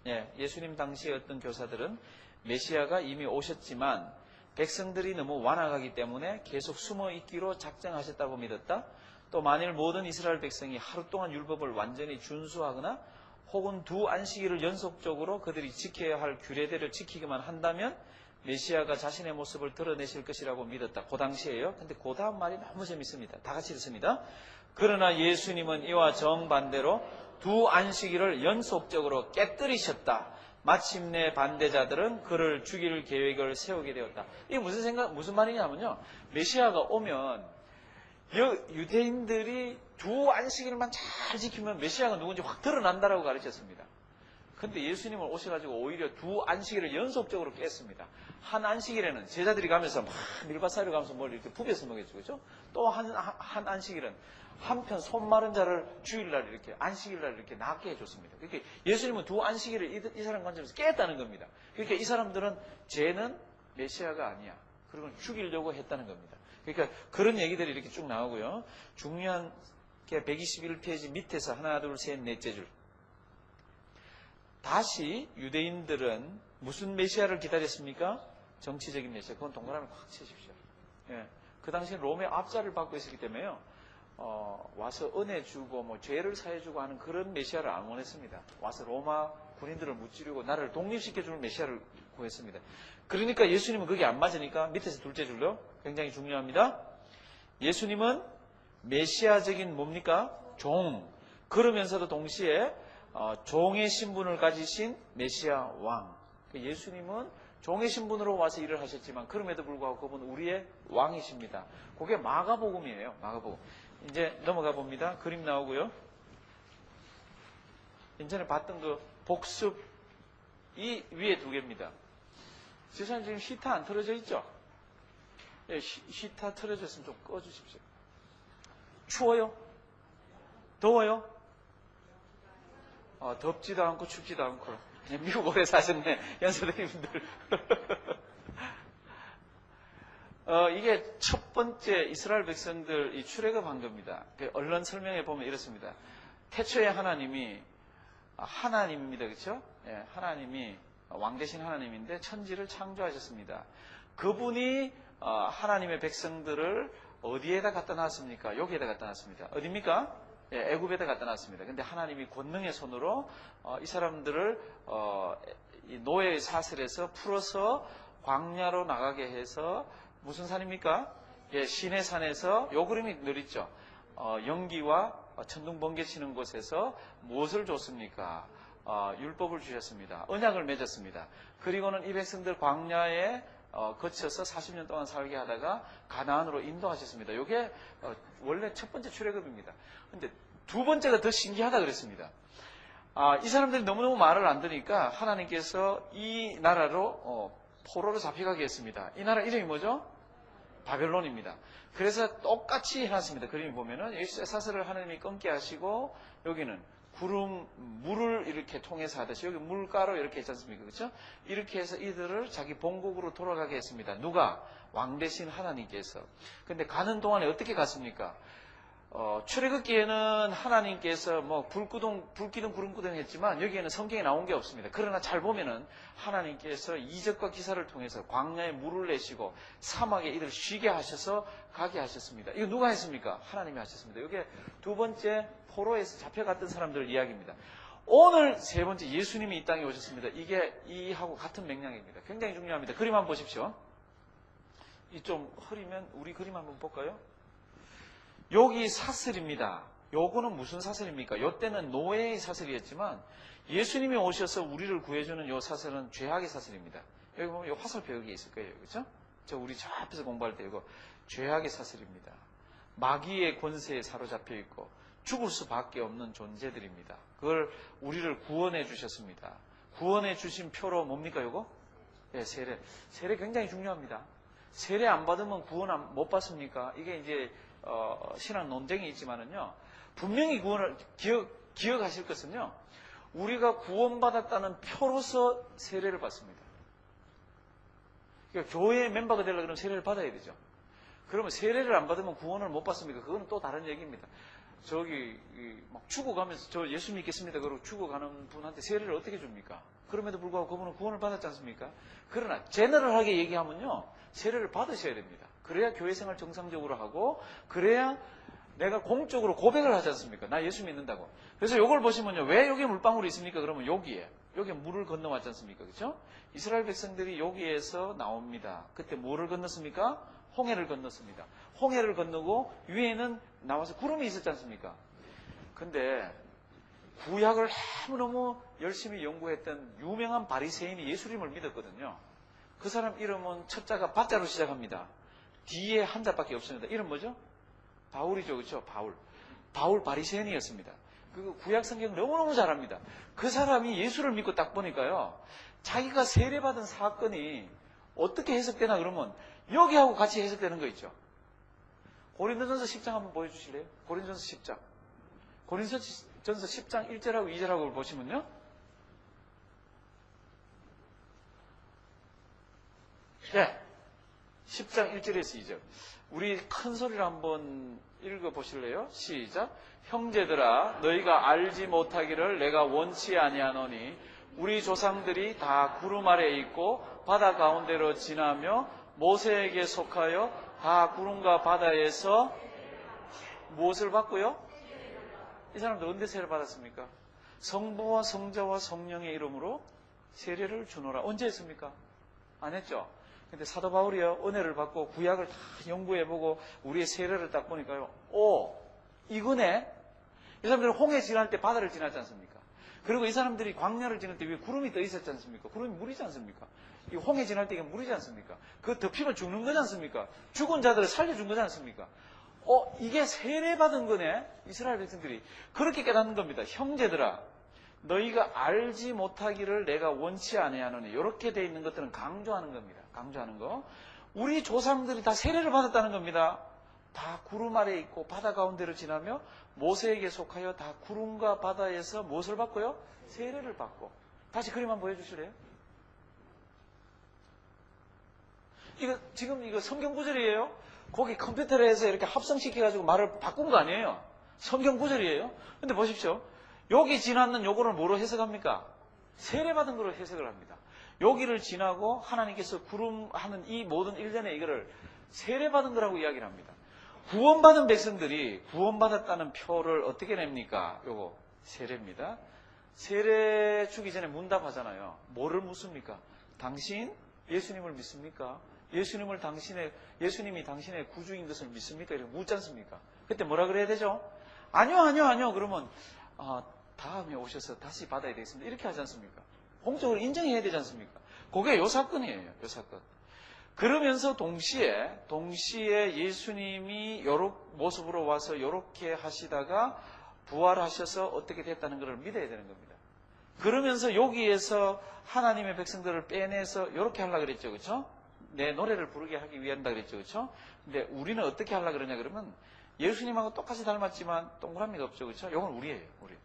Speaker 1: 예, 예수님 당시에 어떤 교사들은 메시아가 이미 오셨지만 백성들이 너무 완악하기 때문에 계속 숨어 있기로 작정하셨다고 믿었다. 또 만일 모든 이스라엘 백성이 하루 동안 율법을 완전히 준수하거나 혹은 두 안식일을 연속적으로 그들이 지켜야 할 규례대로 지키기만 한다면 메시아가 자신의 모습을 드러내실 것이라고 믿었다. 그 당시에요. 근데 그 다음 말이 너무 재밌습니다. 다 같이 읽습니다. 그러나 예수님은 이와 정반대로 두 안식일을 연속적으로 깨뜨리셨다. 마침내 반대자들은 그를 죽일 계획을 세우게 되었다. 이게 무슨 말이냐면요. 메시아가 오면 유대인들이 두 안식일만 잘 지키면 메시아가 누군지 확 드러난다라고 가르쳤습니다. 근데 예수님은 오셔가지고 오히려 두 안식일을 연속적으로 깼습니다. 한 안식일에는 제자들이 가면서 막 밀밭사이로 가면서 뭘 이렇게 부벼서 먹였죠. 그죠? 또 한 안식일은 한편 손 마른 자를 주일날 이렇게 안식일날 이렇게 낫게 해줬습니다. 그러니까 예수님은 두 안식일을 이 사람 관점에서 깼다는 겁니다. 그러니까 이 사람들은 쟤는 메시아가 아니야. 그리고 죽이려고 했다는 겁니다. 그러니까 그런 얘기들이 이렇게 쭉 나오고요. 중요한 게 121페이지 밑에서 하나, 둘, 셋, 넷째 줄. 다시 유대인들은 무슨 메시아를 기다렸습니까? 정치적인 메시아. 그건 동그라미 확 치십시오. 예. 그 당시에 롬의 압자를 받고 있었기 때문에요. 와서 은혜 주고 뭐 죄를 사해주고 하는 그런 메시아를 안 원했습니다. 와서 로마 군인들을 무찌르고 나를 독립시켜주는 메시아를 구했습니다. 그러니까 예수님은 그게 안 맞으니까 밑에서 둘째 줄로 굉장히 중요합니다. 예수님은 메시아적인 뭡니까? 종. 그러면서도 동시에 종의 신분을 가지신 메시아 왕. 예수님은 종의 신분으로 와서 일을 하셨지만 그럼에도 불구하고 그분은 우리의 왕이십니다. 그게 마가복음이에요. 마가복음. 이제 넘어가 봅니다. 그림 나오고요. 인전에 봤던 그 복습 이 위에 두 개입니다. 지금 히터 안 틀어져 있죠? 예, 히터 틀어졌으면 좀 꺼주십시오. 추워요? 더워요? 덥지도 않고 춥지도 않고. 미국 오래 사셨네, 연세대님들. 이게 첫 번째 이스라엘 백성들 이 출애굽한 겁니다. 언론 설명에 보면 이렇습니다. 태초에 하나님이 하나님입니다, 그렇죠? 예, 하나님이 왕 대신 하나님인데 천지를 창조하셨습니다. 그분이 하나님의 백성들을 어디에다 갖다 놨습니까? 여기에다 갖다 놨습니다. 어디입니까? 예, 애굽에다 갖다 놨습니다. 근데 하나님이 권능의 손으로 이 사람들을 이 노예의 사슬에서 풀어서 광야로 나가게 해서 무슨 산입니까? 예, 시내 산에서 요 그림이 늘 있죠. 연기와 천둥 번개 치는 곳에서 무엇을 줬습니까? 율법을 주셨습니다. 언약을 맺었습니다. 그리고는 이 백성들 광야에 거쳐서 40년 동안 살게 하다가 가나안으로 인도하셨습니다. 이게 원래 첫 번째 출애굽입니다. 근데 두 번째가 더 신기하다 그랬습니다. 이 사람들이 너무너무 말을 안 들으니까 하나님께서 이 나라로 포로로 잡혀가게 했습니다. 이 나라 이름이 뭐죠? 바벨론입니다. 그래서 똑같이 해놨습니다. 그림이 보면은 여기 사슬을 하나님이 끊게 하시고 여기는 구름, 물을 이렇게 통해서 하듯이 여기 물가로 이렇게 했지 않습니까? 그렇죠? 이렇게 해서 이들을 자기 본국으로 돌아가게 했습니다. 누가? 왕 대신 하나님께서. 근데 가는 동안에 어떻게 갔습니까? 출애굽기에는 하나님께서 뭐 불기둥 구름기둥 했지만 여기에는 성경에 나온 게 없습니다. 그러나 잘 보면은 하나님께서 이적과 기사를 통해서 광야에 물을 내시고 사막에 이들 쉬게 하셔서 가게 하셨습니다. 이거 누가 했습니까? 하나님이 하셨습니다. 이게 두 번째 포로에서 잡혀갔던 사람들 이야기입니다. 오늘 세 번째 예수님이 이 땅에 오셨습니다. 이게 이하고 같은 맥락입니다. 굉장히 중요합니다. 그림 한번 보십시오. 이 좀 흐리면 우리 그림 한번 볼까요? 여기 사슬입니다. 요거는 무슨 사슬입니까? 요때는 노예의 사슬이었지만 예수님이 오셔서 우리를 구해주는 요 사슬은 죄악의 사슬입니다. 여기 보면 요 화살표 여기 있을 거예요. 그렇죠? 우리 저 앞에서 공부할 때 이거 죄악의 사슬입니다. 마귀의 권세에 사로잡혀 있고 죽을 수밖에 없는 존재들입니다. 그걸 우리를 구원해 주셨습니다. 구원해 주신 표로 뭡니까 요거? 네, 세례. 세례 굉장히 중요합니다. 세례 안 받으면 구원 못 받습니까? 이게 이제 신앙 논쟁이 있지만은요, 분명히 구원을 기억하실 것은요, 우리가 구원받았다는 표로서 세례를 받습니다. 그러니까 교회 멤버가 되려고 그러면 세례를 받아야 되죠. 그러면 세례를 안 받으면 구원을 못 받습니까? 그건 또 다른 얘기입니다. 막 죽어가면서 저 예수 믿겠습니다. 그러고 죽어가는 분한테 세례를 어떻게 줍니까? 그럼에도 불구하고 그분은 구원을 받았지 않습니까? 그러나 제너럴하게 얘기하면요, 세례를 받으셔야 됩니다. 그래야 교회 생활 정상적으로 하고, 그래야 내가 공적으로 고백을 하지 않습니까? 나 예수 믿는다고. 그래서 이걸 보시면요, 왜 여기에 물방울이 있습니까? 그러면 여기에 물을 건너왔지 않습니까? 그렇죠? 이스라엘 백성들이 여기에서 나옵니다. 그때 뭐를 건넜습니까? 홍해를 건넜습니다. 홍해를 건너고 위에는 나와서 구름이 있었지 않습니까? 근데 구약을 너무너무 열심히 연구했던 유명한 바리새인이 예수님을 믿었거든요. 그 사람 이름은 첫 자가 바자로 시작합니다. 뒤에 한 자밖에 없습니다. 이름 뭐죠? 바울이죠. 그렇죠? 바울 바리새인이었습니다. 그 구약 성경 너무너무 잘합니다. 그 사람이 예수를 믿고 딱 보니까요, 자기가 세례받은 사건이 어떻게 해석되나 그러면 여기하고 같이 해석되는 거 있죠. 고린도전서 10장 한번 보여주실래요? 고린도전서 10장. 고린도전서 10장 1절하고 2절하고 보시면요, 네, 10장 1절에서 2절. 우리 큰 소리로 한번 읽어보실래요? 시작. 형제들아, 너희가 알지 못하기를 내가 원치 아니하노니 우리 조상들이 다 구름 아래에 있고 바다 가운데로 지나며 모세에게 속하여 다 구름과 바다에서 무엇을 받고요? 이 사람들 언제 세례를 받았습니까? 성부와 성자와 성령의 이름으로 세례를 주노라. 언제 했습니까? 안 했죠? 근데 사도 바울이요, 은혜를 받고 구약을 다 연구해보고 우리의 세례를 딱 보니까요, 이거네? 이 사람들은 홍해 지날 때 바다를 지나지 않습니까? 그리고 이 사람들이 광야를 지날 때 위에 구름이 떠 있었지 않습니까? 구름이 물이지 않습니까? 이 홍해 지날 때 이게 물이지 않습니까? 그거 덮이면 죽는 거지 않습니까? 죽은 자들을 살려준 거지 않습니까? 이게 세례받은 거네? 이스라엘 백성들이. 그렇게 깨닫는 겁니다. 형제들아, 너희가 알지 못하기를 내가 원치 아니하노니. 이렇게 되어 있는 것들은 강조하는 겁니다. 강조하는 거. 우리 조상들이 다 세례를 받았다는 겁니다. 다 구름 아래에 있고 바다 가운데로 지나며 모세에게 속하여 다 구름과 바다에서 무엇을 받고요? 세례를 받고. 다시 그림 한번 보여주실래요? 지금 이거 성경 구절이에요? 거기 컴퓨터로 해서 이렇게 합성시켜가지고 말을 바꾼 거 아니에요? 성경 구절이에요? 근데 보십시오. 여기 지나는 요거를 뭐로 해석합니까? 세례받은 거로 해석을 합니다. 여기를 지나고 하나님께서 구름하는 이 모든 일련의 이거를 세례받은 거라고 이야기를 합니다. 구원받은 백성들이 구원받았다는 표를 어떻게 냅니까? 요거 세례입니다. 세례 주기 전에 문답하잖아요. 뭐를 묻습니까? 당신 예수님을 믿습니까? 예수님이 당신의 구주인 것을 믿습니까? 이렇게 묻지 않습니까? 그때 뭐라 그래야 되죠? 아니요. 그러면 다음에 오셔서 다시 받아야 되겠습니다. 이렇게 하지 않습니까? 공적으로 인정해야 되지 않습니까? 그게 요 사건이에요. 요 사건. 그러면서 동시에 예수님이 요런 모습으로 와서 요렇게 하시다가 부활하셔서 어떻게 됐다는 것을 믿어야 되는 겁니다. 그러면서 여기에서 하나님의 백성들을 빼내서 요렇게 하려고 그랬죠. 그렇죠? 내 노래를 부르게 하기 위한다 그랬죠. 그렇죠? 근데 우리는 어떻게 하려고 그러냐 그러면 예수님하고 똑같이 닮았지만 동그라미가 없죠. 그렇죠? 이건 우리예요. 우리.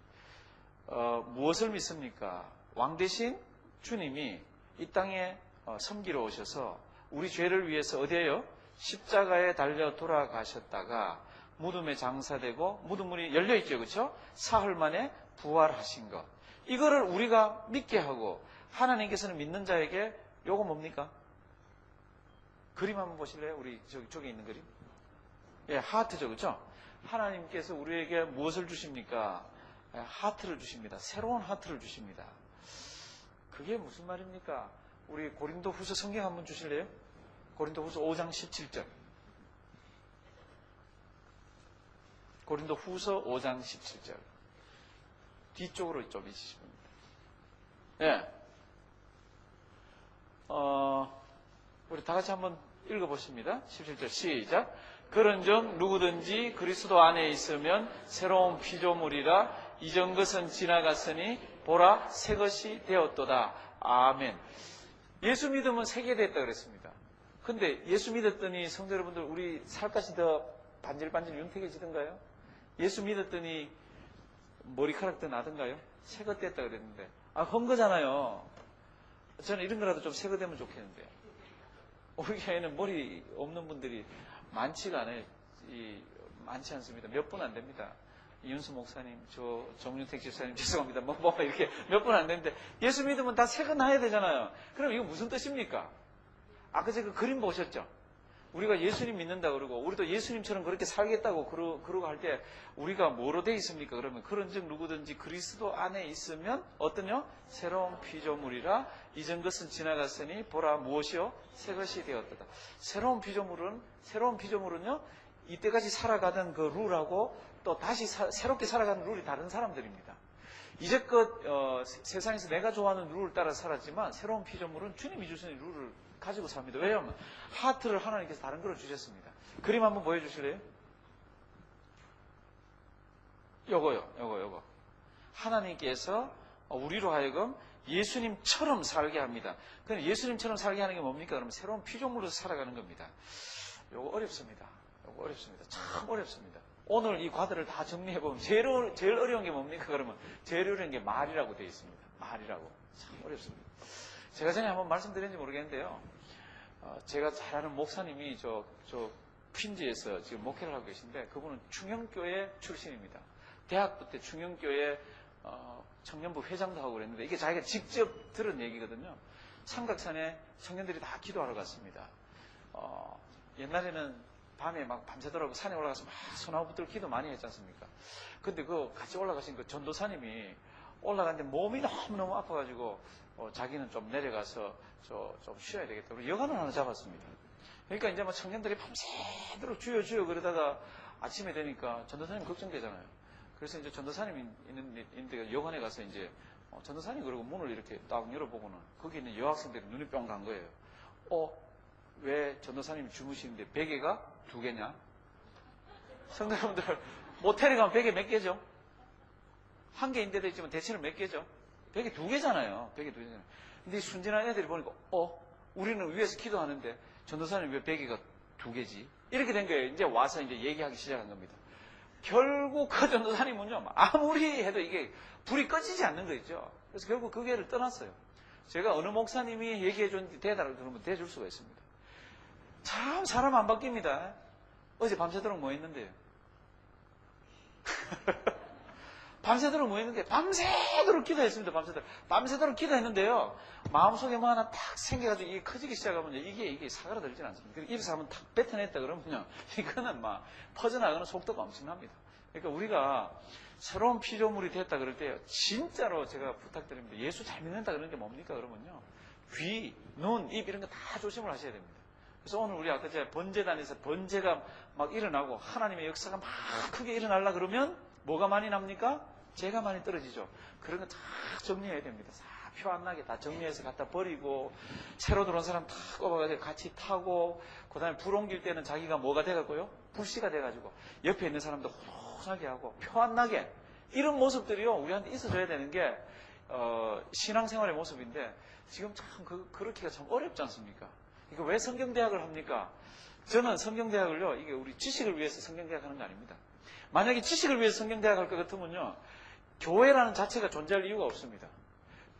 Speaker 1: 무엇을 믿습니까? 왕 대신 주님이 이 땅에 섬기러 오셔서 우리 죄를 위해서 어디에요? 십자가에 달려 돌아가셨다가 무덤에 장사되고 무덤문이 열려있죠. 그렇죠? 사흘 만에 부활하신 것. 이거를 우리가 믿게 하고 하나님께서는 믿는 자에게 요거 뭡니까? 그림 한번 보실래요? 우리 저기 있는 그림. 예, 하트죠. 그렇죠? 하나님께서 우리에게 무엇을 주십니까? 하트를 주십니다. 새로운 하트를 주십니다. 그게 무슨 말입니까? 우리 고린도 후서 성경 한번 주실래요? 고린도 후서 5장 17절. 고린도 후서 5장 17절. 뒤쪽으로 좀 있으십니다. 예. 우리 다 같이 한번 읽어보십니다. 17절 시작. 그런즉 누구든지 그리스도 안에 있으면 새로운 피조물이라 이전 것은 지나갔으니 보라 새 것이 되었도다. 아멘. 예수 믿으면 새게 됐다 그랬습니다. 근데 예수 믿었더니 성도 여러분들 우리 살갗이 더 반질반질 윤택해지던가요? 예수 믿었더니 머리카락 더 나던가요? 새거 됐다 그랬는데 헌 거잖아요. 저는 이런 거라도 좀 새거 되면 좋겠는데 우리 교회는 머리 없는 분들이 많지가 않아요. 많지 않습니다. 몇 분 안 됩니다. 이윤수 목사님, 저 정윤택 집사님 죄송합니다. 이렇게 몇 분 안 되는데 예수 믿으면 다 새거 나야 되잖아요. 그럼 이거 무슨 뜻입니까? 아까 제가 그 그림 보셨죠? 우리가 예수님 믿는다 그러고 우리도 예수님처럼 그렇게 살겠다고 그러고 할 때 우리가 뭐로 돼 있습니까? 그러면 그런즉 누구든지 그리스도 안에 있으면 어떠냐? 새로운 피조물이라 이전 것은 지나갔으니 보라 무엇이요? 새 것이 되었다. 새로운 피조물은요 이때까지 살아가던 그 룰하고 또 다시 새롭게 살아가는 룰이 다른 사람들입니다. 이제껏 세상에서 내가 좋아하는 룰을 따라 살았지만 새로운 피조물은 주님이 주신 룰을 가지고 삽니다. 왜냐하면 하트를 하나님께서 다른 걸로 주셨습니다. 그림 한번 보여주실래요? 요거. 하나님께서 우리로 하여금 예수님처럼 살게 합니다. 그럼 예수님처럼 살게 하는 게 뭡니까? 그러면 새로운 피조물로서 살아가는 겁니다. 요거 어렵습니다. 참 어렵습니다. 오늘 이 과들을 다 정리해보면 제일 어려운 게 뭡니까? 그러면 제일 어려운 게 말이라고 되어 있습니다. 말이라고. 참 어렵습니다. 제가 전에 한번 말씀드렸는지 모르겠는데요. 제가 잘 아는 목사님이 저 퀸즈에서 지금 목회를 하고 계신데 그분은 충영교회 출신입니다. 대학부 때 충영교회 청년부 회장도 하고 그랬는데 이게 자기가 직접 들은 얘기거든요. 삼각산에 청년들이 다 기도하러 갔습니다. 옛날에는 밤에 막 밤새도록 산에 올라가서 막 소나무 붙들고 기도 많이 했지 않습니까? 근데 그 같이 올라가신 그 전도사님이 올라갔는데 몸이 너무너무 아파가지고 자기는 좀 내려가서 좀 쉬어야 되겠다. 우리 여관을 하나 잡았습니다. 그러니까 이제 막 청년들이 밤새도록 주여 그러다가 아침에 되니까 전도사님 걱정되잖아요. 그래서 이제 전도사님이 있는데 여관에 가서 이제 전도사님 그러고 문을 이렇게 딱 열어보고는 거기 있는 여학생들이 눈이 뿅 간 거예요. 왜 전도사님이 주무시는데 베개가 2개냐? 성도 여러분들 모텔에 가면 베개 몇 개죠? 1개인데도 있지만 대체로 몇 개죠? 베개 2개잖아요. 근데 순진한 애들이 보니까 우리는 위에서 기도하는데 전도사님 왜 베개가 2개지? 이렇게 된 거예요. 이제 와서 이제 얘기하기 시작한 겁니다. 결국 그 전도사님은요, 아무리 해도 이게 불이 꺼지지 않는 거 있죠. 그래서 결국 그 교회를 떠났어요. 제가 어느 목사님이 얘기해 줬는데 대답을 그러면 대줄 수가 있습니다. 참 사람 안 바뀝니다. 어제 밤새도록 뭐 했는데요? 밤새도록 뭐 했는데 밤새도록 기도했습니다. 밤새도록 기도했는데요. 마음속에 뭐 하나 탁 생겨가지고 이게 커지기 시작하면 이게 사그라들지 않습니다. 입에서 한번 탁 뱉어냈다 그러면요. 이거는 막 퍼져나가는 속도가 엄청납니다. 그러니까 우리가 새로운 피조물이 됐다 그럴 때 진짜로 제가 부탁드립니다. 예수 잘 믿는다 그러는 게 뭡니까? 그러면요. 귀, 눈, 입 이런 거 다 조심을 하셔야 됩니다. 그래서 오늘 우리 아까 제가 번제단에서 번제가 막 일어나고 하나님의 역사가 막 크게 일어나려 그러면 뭐가 많이 납니까? 죄가 많이 떨어지죠. 그런 거 다 정리해야 됩니다. 표 안 나게 다 정리해서 갖다 버리고 새로 들어온 사람 다 꼽아가지고 같이 타고 그 다음에 불 옮길 때는 자기가 뭐가 돼가고요? 불씨가 돼가지고 옆에 있는 사람도 호하게 하고 표 안 나게 이런 모습들이요 우리한테 있어줘야 되는 게 신앙생활의 모습인데 지금 참 그렇게가 참 어렵지 않습니까? 이거 왜 성경대학을 합니까? 저는 성경대학을요 이게 우리 지식을 위해서 성경대학 하는 거 아닙니다. 만약에 지식을 위해서 성경대학 할 것 같으면요 교회라는 자체가 존재할 이유가 없습니다.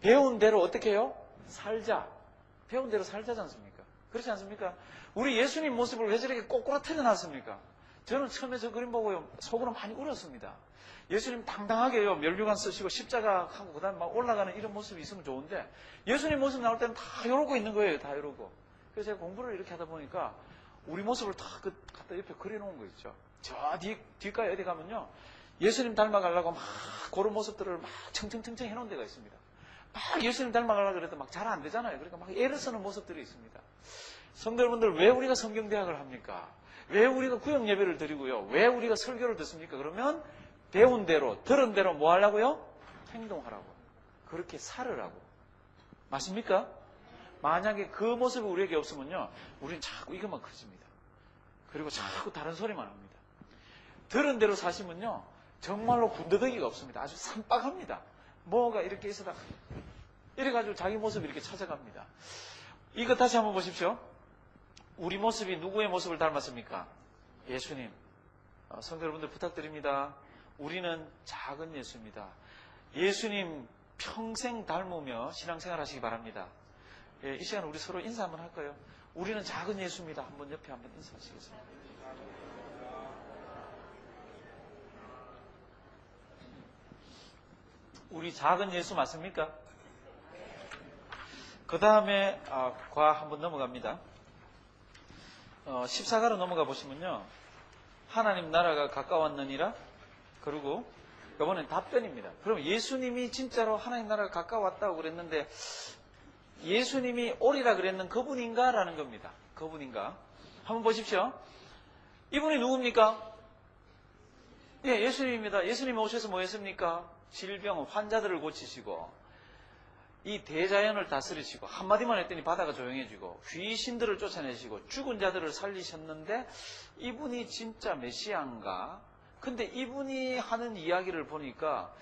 Speaker 1: 배운 대로 어떻게 해요? 살자. 배운 대로 살자지 않습니까? 그렇지 않습니까? 우리 예수님 모습을 왜 저렇게 꼬꾸라뜨려 놨습니까? 저는 처음에 저 그림 보고요 속으로 많이 울었습니다. 예수님 당당하게요 면류관 쓰시고 십자가 하고 그 다음에 막 올라가는 이런 모습이 있으면 좋은데 예수님 모습 나올 때는 다 이러고 있는 거예요. 다 이러고. 그래서 제가 공부를 이렇게 하다 보니까 우리 모습을 다 갖다 옆에 그려놓은 거 있죠. 저 뒷가에 어디 가면요 예수님 닮아가려고 막 그런 모습들을 막 청청청청 해놓은 데가 있습니다. 막 예수님 닮아가려고 그래도 막 잘 안 되잖아요. 그러니까 막 애를 쓰는 모습들이 있습니다. 성도 여러분들 왜 우리가 성경대학을 합니까? 왜 우리가 구역 예배를 드리고요? 왜 우리가 설교를 듣습니까? 그러면 배운 대로 들은 대로 뭐 하려고요? 행동하라고. 그렇게 살으라고. 맞습니까? 만약에 그 모습이 우리에게 없으면요 우리는 자꾸 이것만 커집니다. 그리고 자꾸 다른 소리만 합니다. 들은 대로 사시면요 정말로 군더더기가 없습니다. 아주 산박합니다. 뭐가 이렇게 있어다 이래가지고 자기 모습이 이렇게 찾아갑니다. 이거 다시 한번 보십시오. 우리 모습이 누구의 모습을 닮았습니까? 예수님. 성도 여러분들 부탁드립니다. 우리는 작은 예수입니다. 예수님 평생 닮으며 신앙생활 하시기 바랍니다. 예, 이 시간 우리 서로 인사 한번 할까요? 우리는 작은 예수입니다. 한번 옆에 한번 인사하시겠습니다. 우리 작은 예수 맞습니까? 그 다음에 과 한번 넘어갑니다. 14가로 넘어가 보시면요. 하나님 나라가 가까웠느니라. 그리고 이번엔 답변입니다. 그럼 예수님이 진짜로 하나님 나라가 가까웠다고 그랬는데 예수님이 오리라 그랬는 그분인가? 라는 겁니다. 그분인가? 한번 보십시오. 이분이 누굽니까? 예, 예수님입니다. 예수님이 오셔서 뭐 했습니까? 질병, 환자들을 고치시고 이 대자연을 다스리시고 한마디만 했더니 바다가 조용해지고 귀신들을 쫓아내시고 죽은 자들을 살리셨는데 이분이 진짜 메시아인가? 근데 이분이 하는 이야기를 보니까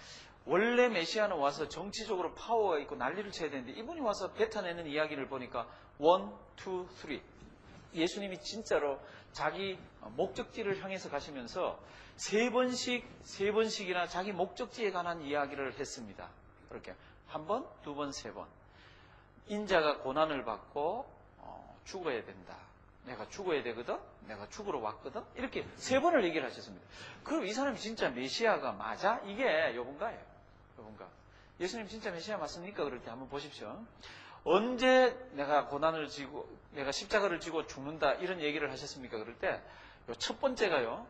Speaker 1: 원래 메시아는 와서 정치적으로 파워가 있고 난리를 쳐야 되는데 이분이 와서 뱉어내는 이야기를 보니까 1, 2, 3 예수님이 진짜로 자기 목적지를 향해서 가시면서 세 번씩이나 자기 목적지에 관한 이야기를 했습니다. 그렇게 한 번, 두 번, 세 번. 인자가 고난을 받고 죽어야 된다. 내가 죽어야 되거든. 내가 죽으러 왔거든. 이렇게 세 번을 얘기를 하셨습니다. 그럼 이 사람이 진짜 메시아가 맞아? 이게 요건가예요. 요건가. 예수님 진짜 메시아 맞습니까? 그럴 때 한번 보십시오. 언제 내가 고난을 지고 내가 십자가를 지고 죽는다 이런 얘기를 하셨습니까? 그럴 때 첫 번째가요.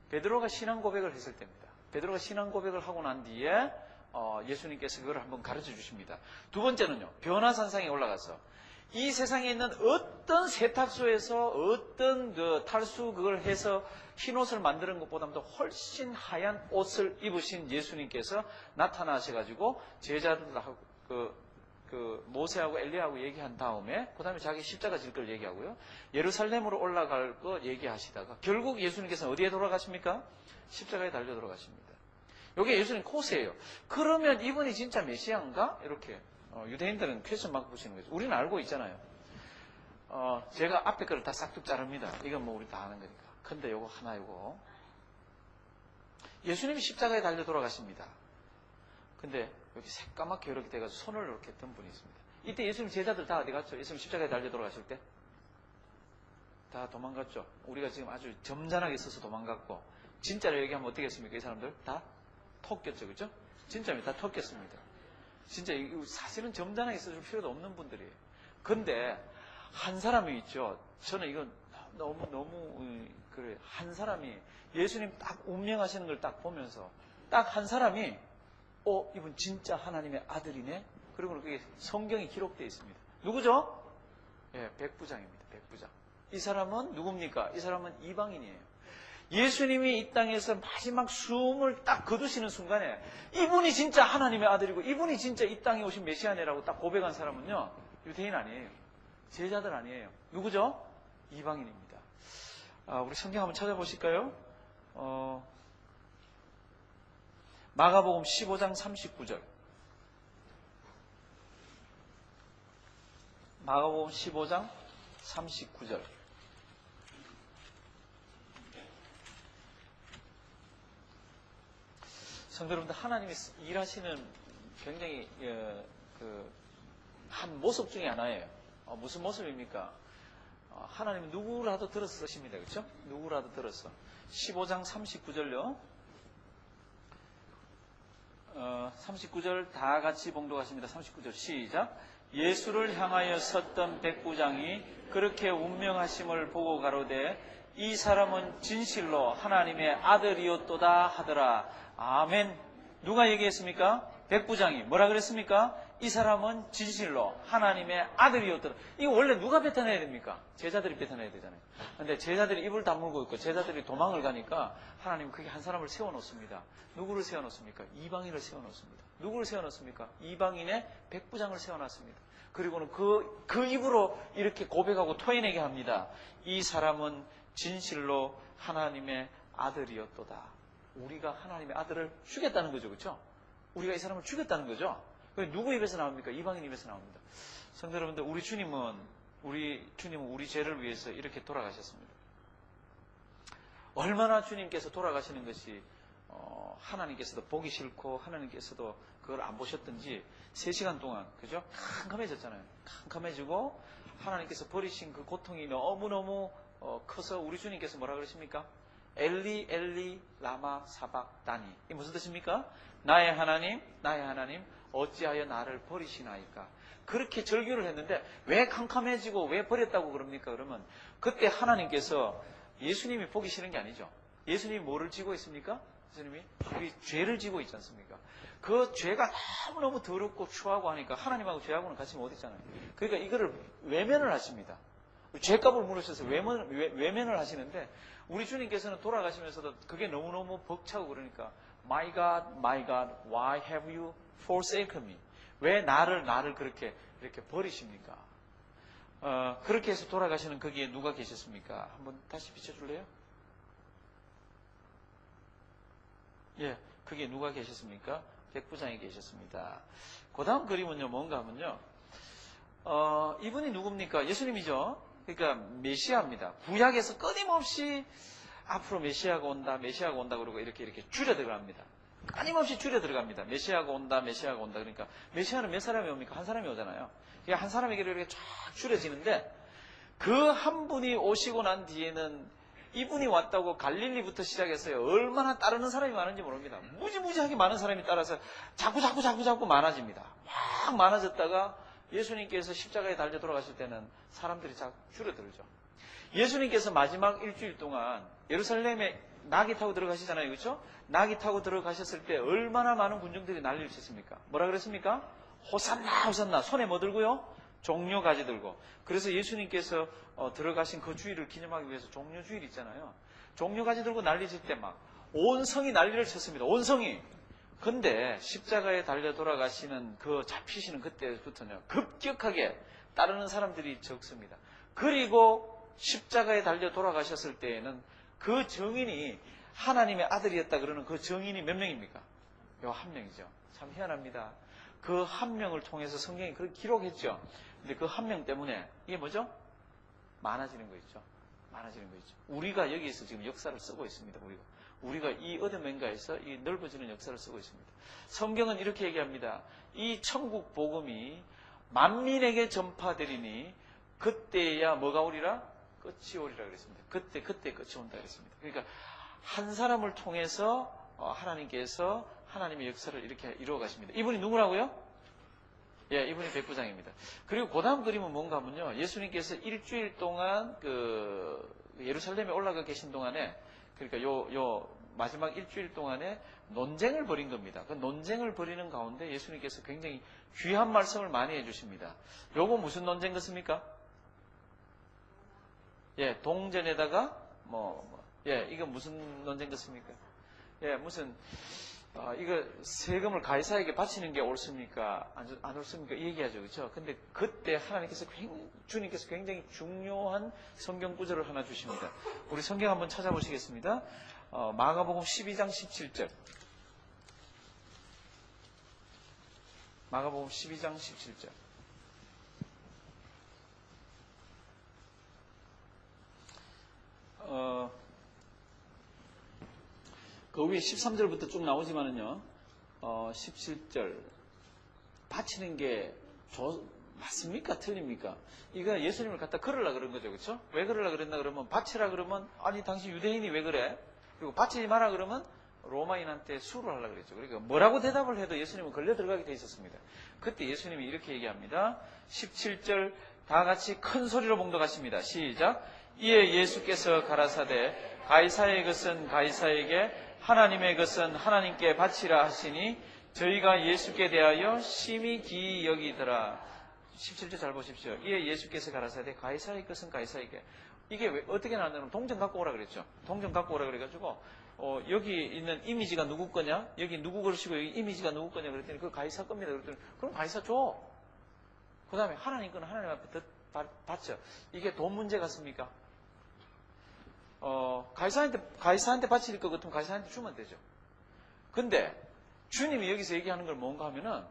Speaker 1: 베드로가 신앙 고백을 했을 때입니다. 베드로가 신앙 고백을 하고 난 뒤에 예수님께서 그걸 한번 가르쳐 주십니다. 두 번째는요. 변화산상에 올라가서 이 세상에 있는 어떤 세탁소에서 어떤 그 탈수 그걸 해서 흰옷을 만드는 것보다도 훨씬 하얀 옷을 입으신 예수님께서 나타나셔가지고 제자들하고 그 모세하고 엘리야하고 얘기한 다음에 그 다음에 자기 십자가 질 걸 얘기하고요. 예루살렘으로 올라갈 거 얘기하시다가 결국 예수님께서는 어디에 돌아가십니까? 십자가에 달려 돌아가십니다. 이게 예수님 코스예요. 그러면 이분이 진짜 메시아인가? 이렇게 유대인들은 퀘스천 마크 붙이는 거죠. 우리는 알고 있잖아요. 제가 앞에 거를 다 싹둑 자릅니다. 이건 뭐 우리 다 아는 거니까. 근데 요거 하나 요거 예수님이 십자가에 달려 돌아가십니다. 근데 여기 새까맣게 이렇게 돼가지고 손을 이렇게 든 분이 있습니다. 이때 예수님 제자들 다 어디 갔죠? 예수님 십자가에 달려 돌아가실 때? 다 도망갔죠? 우리가 지금 아주 점잖하게 서서 도망갔고 진짜로 얘기하면 어떻게 했습니까? 이 사람들 다 톡겼죠, 그죠? 진짜입니다. 다 톡겼습니다. 진짜 사실은 점잖하게 써줄 필요도 없는 분들이에요. 근데 한 사람이 있죠. 저는 이건 너무 그래. 한 사람이 예수님 딱 운명하시는 걸 딱 보면서 딱 한 사람이 이분 진짜 하나님의 아들이네. 그리고 그게 성경에 기록되어 있습니다. 누구죠? 예, 백부장입니다. 백부장. 이 사람은 누굽니까? 이 사람은 이방인이에요. 예수님이 이 땅에서 마지막 숨을 딱 거두시는 순간에 이분이 진짜 하나님의 아들이고 이분이 진짜 이 땅에 오신 메시아네라고 딱 고백한 사람은요. 유대인 아니에요. 제자들 아니에요. 누구죠? 이방인입니다. 우리 성경 한번 찾아보실까요? 마가복음 15장 39절. 마가복음 15장 39절. 성도 여러분들, 하나님이 일하시는 굉장히 한 모습 중에 하나예요. 무슨 모습입니까? 하나님은 누구라도 들어서 쓰십니다. 그렇죠? 누구라도 들어서. 15장 39절요. 39절 다 같이 봉독하십니다. 39절 시작. 예수를 향하여 섰던 백부장이 그렇게 운명하심을 보고 가로되 이 사람은 진실로 하나님의 아들이었도다 하더라. 아멘. 누가 얘기했습니까? 백부장이. 뭐라 그랬습니까? 이 사람은 진실로 하나님의 아들이었더라. 이거 원래 누가 뱉어내야 됩니까? 제자들이 뱉어내야 되잖아요. 근데 제자들이 입을 다물고 있고 제자들이 도망을 가니까 하나님은 그게 한 사람을 세워놓습니다. 누구를 세워놓습니까? 이방인을 세워놓습니다. 누구를 세워놓습니까? 이방인의 백부장을 세워놨습니다. 그리고는 그 입으로 이렇게 고백하고 토해내게 합니다. 이 사람은 진실로 하나님의 아들이었도다. 우리가 하나님의 아들을 죽였다는 거죠. 그렇죠? 우리가 이 사람을 죽였다는 거죠. 누구 입에서 나옵니까? 이방인 입에서 나옵니다. 성도 여러분들, 우리 주님은 우리 죄를 위해서 이렇게 돌아가셨습니다. 얼마나 주님께서 돌아가시는 것이 하나님께서도 보기 싫고 하나님께서도 그걸 안 보셨던지 3시간 동안 그죠? 캄캄해졌잖아요. 캄캄해지고 하나님께서 버리신 그 고통이 너무너무 커서 우리 주님께서 뭐라 그러십니까? 엘리 엘리 라마 사박다니. 이게 무슨 뜻입니까? 나의 하나님 어찌하여 나를 버리시나이까. 그렇게 절규를 했는데 왜 캄캄해지고 왜 버렸다고 그럽니까? 그러면 그때 하나님께서 예수님이 보기 싫은 게 아니죠. 예수님이 뭐를 지고 있습니까? 예수님이 우리 죄를 지고 있지 않습니까? 그 죄가 너무너무 더럽고 추하고 하니까 하나님하고 죄하고는 같이 못 있잖아요. 그러니까 이거를 외면을 하십니다. 죄값을 물으셔서 외면을 하시는데 우리 주님께서는 돌아가시면서도 그게 너무너무 벅차고 그러니까 My God, why have you forsaken me? 왜 나를 그렇게 이렇게 버리십니까? 그렇게 해서 돌아가시는 거기에 누가 계셨습니까? 한번 다시 비춰줄래요? 예, 거기에 누가 계셨습니까? 백부장이 계셨습니다. 그 다음 그림은요, 뭔가 하면요, 이분이 누굽니까? 예수님이죠? 그러니까 메시아입니다. 구약에서 끊임없이 앞으로 메시아가 온다 그러고 이렇게 줄여 들어갑니다. 끊임없이 줄여 들어갑니다. 메시아가 온다. 그러니까 메시아는 몇 사람이 옵니까? 한 사람이 오잖아요. 그러니까 한 사람에게로 이렇게 쫙 줄여지는데 그 한 분이 오시고 난 뒤에는 이분이 왔다고 갈릴리부터 시작해서요. 얼마나 따르는 사람이 많은지 모릅니다. 무지무지하게 많은 사람이 따라서 자꾸 많아집니다. 막 많아졌다가 예수님께서 십자가에 달려 돌아가실 때는 사람들이 자꾸 줄어들죠. 예수님께서 마지막 일주일 동안 예루살렘에 나귀 타고 들어가시잖아요. 그렇죠? 나귀 타고 들어가셨을 때 얼마나 많은 군중들이 난리를 쳤습니까? 뭐라 그랬습니까? 호산나. 손에 뭐 들고요? 종려가지 들고. 그래서 예수님께서 들어가신 그 주일을 기념하기 위해서 종려주일 있잖아요. 종려가지 들고 난리 칠 때 막 온 성이 난리를 쳤습니다. 온 성이. 근데 십자가에 달려 돌아가시는 그 잡히시는 그때부터는 급격하게 따르는 사람들이 적습니다. 그리고 십자가에 달려 돌아가셨을 때에는 그 증인이 하나님의 아들이었다 그러는 그 증인이 몇 명입니까? 요 한 명이죠. 참 희한합니다. 그 한 명을 통해서 성경이 그렇게 기록했죠. 근데 그 한 명 때문에 이게 뭐죠? 많아지는 거 있죠. 우리가 여기에서 지금 역사를 쓰고 있습니다. 우리가 이 어둠행가에서 이 넓어지는 역사를 쓰고 있습니다. 성경은 이렇게 얘기합니다. 이 천국 복음이 만민에게 전파되리니 그때야 뭐가 오리라? 끝이 오리라 그랬습니다. 그때 끝이 온다 그랬습니다. 그러니까 한 사람을 통해서 하나님께서 하나님의 역사를 이렇게 이루어 가십니다. 이분이 누구라고요? 예, 이분이 백부장입니다. 그리고 그 다음 그림은 뭔가 하면요. 예수님께서 일주일 동안 예루살렘에 올라가 계신 동안에 그러니까 요 마지막 일주일 동안에 논쟁을 벌인 겁니다. 그 논쟁을 벌이는 가운데 예수님께서 굉장히 귀한 말씀을 많이 해주십니다. 요거 무슨 논쟁 같습니까? 예, 동전에다가 이거 무슨 논쟁 같습니까? 예, 무슨 이거 세금을 가이사에게 바치는 게 옳습니까? 안 옳습니까? 이 얘기하죠. 그렇죠? 근데 그때 주님께서 굉장히 중요한 성경 구절을 하나 주십니다. 우리 성경 한번 찾아보시겠습니다. 마가복음 12장 17절. 마가복음 12장 17절. 그 위에 13절부터 쭉 나오지만은요, 17절. 바치는 게 맞습니까? 틀립니까? 이거 예수님을 갖다 걸으려 그런 거죠. 그렇죠? 왜 걸으려 그랬나 그러면, 바치라 그러면, 아니, 당신 유대인이 왜 그래? 그리고 바치지 마라 그러면, 로마인한테 수를 하려고 그랬죠. 그러니까 뭐라고 대답을 해도 예수님은 걸려 들어가게 돼 있었습니다. 그때 예수님이 이렇게 얘기합니다. 17절, 다 같이 큰 소리로 봉독하십니다. 시작. 이에 예수께서 가라사대, 가이사의 것은 가이사에게, 하나님의 것은 하나님께 바치라 하시니 저희가 예수께 대하여 심히 기이 여기더라. 17절 잘 보십시오. 이에 예수께서 가라사대 가이사의 것은 가이사에게. 이게 어떻게 나왔냐면 동전 갖고 오라 그랬죠. 동전 갖고 오라 그래가지고 여기 있는 이미지가 누구 거냐? 여기 누구 그러시고 여기 이미지가 누구 거냐 그랬더니 그 가이사 겁니다. 그랬더니 그럼 가이사 줘. 그 다음에 하나님 거는 하나님 앞에 바쳐. 이게 돈 문제 같습니까? 가이사한테 바칠 것 같으면 가이사한테 주면 되죠. 근데 주님이 여기서 얘기하는 걸 뭔가 하면은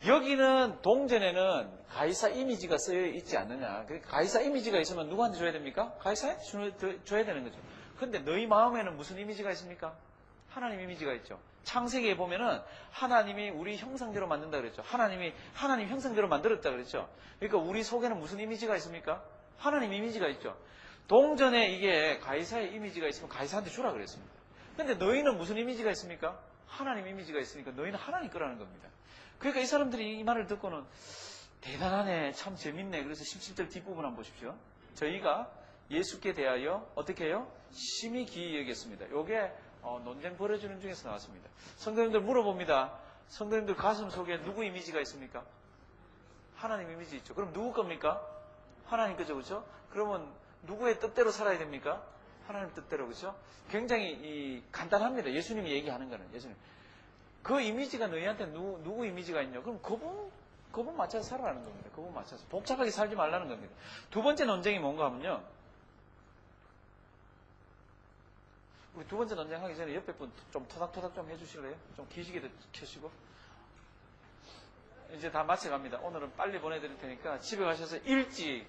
Speaker 1: 여기는 동전에는 가이사 이미지가 쓰여 있지 않느냐. 그러니까 가이사 이미지가 있으면 누구한테 줘야 됩니까? 가이사한테 줘야 되는 거죠. 근데 너희 마음에는 무슨 이미지가 있습니까? 하나님 이미지가 있죠. 창세기에 보면은 하나님이 우리 형상대로 만든다 그랬죠. 하나님 형상대로 만들었다 그랬죠. 그러니까 우리 속에는 무슨 이미지가 있습니까? 하나님 이미지가 있죠. 동전에 이게 가이사의 이미지가 있으면 가이사한테 주라 그랬습니다. 근데 너희는 무슨 이미지가 있습니까? 하나님 이미지가 있으니까 너희는 하나님 거라는 겁니다. 그러니까 이 사람들이 이 말을 듣고는 대단하네, 참 재밌네. 그래서 17절 뒷부분 한번 보십시오. 저희가 예수께 대하여 어떻게 해요? 심히 기이 여겼습니다. 요게 논쟁 벌어지는 중에서 나왔습니다. 성도님들 물어봅니다. 성도님들 가슴 속에 누구 이미지가 있습니까? 하나님 이미지 있죠. 그럼 누구 겁니까? 하나님 거죠. 그렇죠? 그러면 누구의 뜻대로 살아야 됩니까? 하나님 뜻대로, 그죠? 굉장히 간단합니다. 예수님이 얘기하는 거는. 예수님. 그 이미지가 너희한테 누구 이미지가 있냐? 그럼 그분 맞춰서 살아라는 겁니다. 그분 맞춰서. 복잡하게 살지 말라는 겁니다. 두 번째 논쟁이 뭔가 하면요. 우리 두 번째 논쟁 하기 전에 옆에 분 좀 토닥토닥 좀 해주실래요? 좀 기지개도 켜시고. 이제 다 마쳐갑니다. 오늘은 빨리 보내드릴 테니까 집에 가셔서 일찍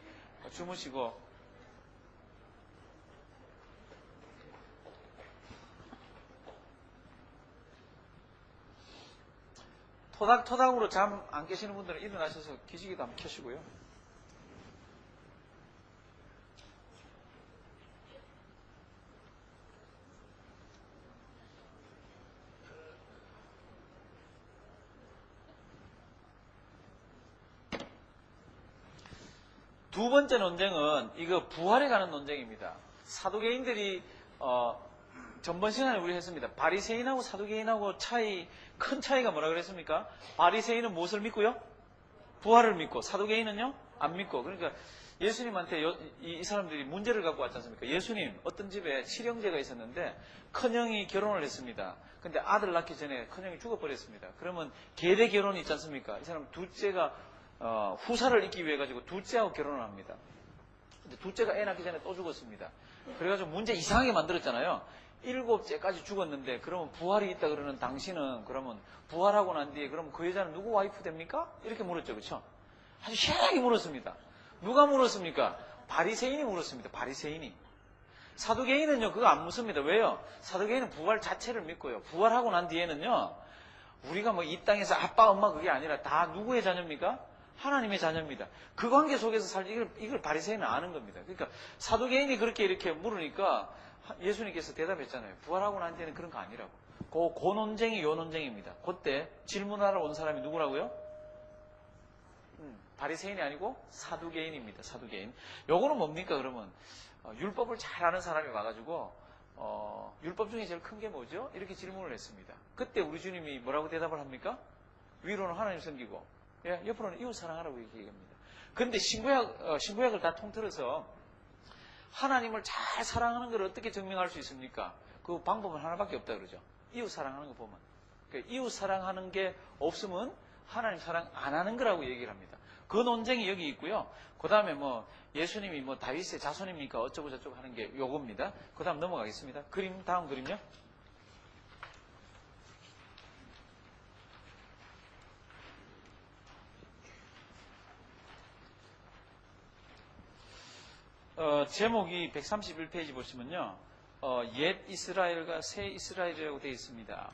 Speaker 1: 주무시고. 토닥토닥으로 잠 안 깨시는 분들은 일어나셔서 기지개도 한번 켜시고요. 두 번째 논쟁은 이거 부활에 관한 논쟁입니다. 사두개인들이 전번 시간에 우리 했습니다. 바리새인하고 사두개인하고 큰 차이가 뭐라 그랬습니까? 바리새인은 무엇을 믿고요? 부활을 믿고, 사두개인은요? 안 믿고. 그러니까 예수님한테 이 사람들이 문제를 갖고 왔지 않습니까? 예수님, 어떤 집에 칠형제가 있었는데 큰형이 결혼을 했습니다. 근데 아들 낳기 전에 큰형이 죽어버렸습니다. 그러면 계대 결혼이 있지 않습니까? 이 사람 둘째가 후사를 잇기 위해 가지고 둘째하고 결혼을 합니다. 근데 둘째가 애 낳기 전에 또 죽었습니다. 그래가지고 문제 이상하게 만들었잖아요. 7째까지 죽었는데 그러면 부활이 있다 그러는 당신은 그러면 부활하고 난 뒤에 그러면 그 여자는 누구 와이프 됩니까? 이렇게 물었죠. 그렇죠? 아주 희한하게 물었습니다. 누가 물었습니까? 바리새인이 물었습니다. 바리새인이. 사두개인은요 그거 안 묻습니다. 왜요? 사두개인은 부활 자체를 믿고요. 부활하고 난 뒤에는요 우리가 뭐 이 땅에서 아빠 엄마 그게 아니라 다 누구의 자녀입니까? 하나님의 자녀입니다. 그 관계 속에서 살지 이걸 바리새인은 아는 겁니다. 그러니까 사두개인이 그렇게 이렇게 물으니까 예수님께서 대답했잖아요. 부활하고 난 뒤에는 그런 거 아니라고. 그 논쟁이 요 논쟁입니다. 그때 질문하러 온 사람이 누구라고요? 바리새인이 아니고 사두개인입니다. 사두개인. 요거는 뭡니까 그러면? 율법을 잘 아는 사람이 와가지고 율법 중에 제일 큰 게 뭐죠? 이렇게 질문을 했습니다. 그때 우리 주님이 뭐라고 대답을 합니까? 위로는 하나님 섬기고 옆으로는 이웃 사랑하라고 얘기합니다. 그런데 신구약을 다 통틀어서 하나님을 잘 사랑하는 걸 어떻게 증명할 수 있습니까? 그 방법은 하나밖에 없다 그러죠. 이웃 사랑하는 거 보면. 그러니까 이웃 사랑하는 게 없으면 하나님 사랑 안 하는 거라고 얘기를 합니다. 그 논쟁이 여기 있고요. 그 다음에 뭐 예수님이 뭐 다윗의 자손입니까? 어쩌고 저쩌고 하는 게 요겁니다. 그 다음 넘어가겠습니다. 다음 그림요. 제목이 131페이지 보시면요. 옛 이스라엘과 새 이스라엘이라고 되어 있습니다.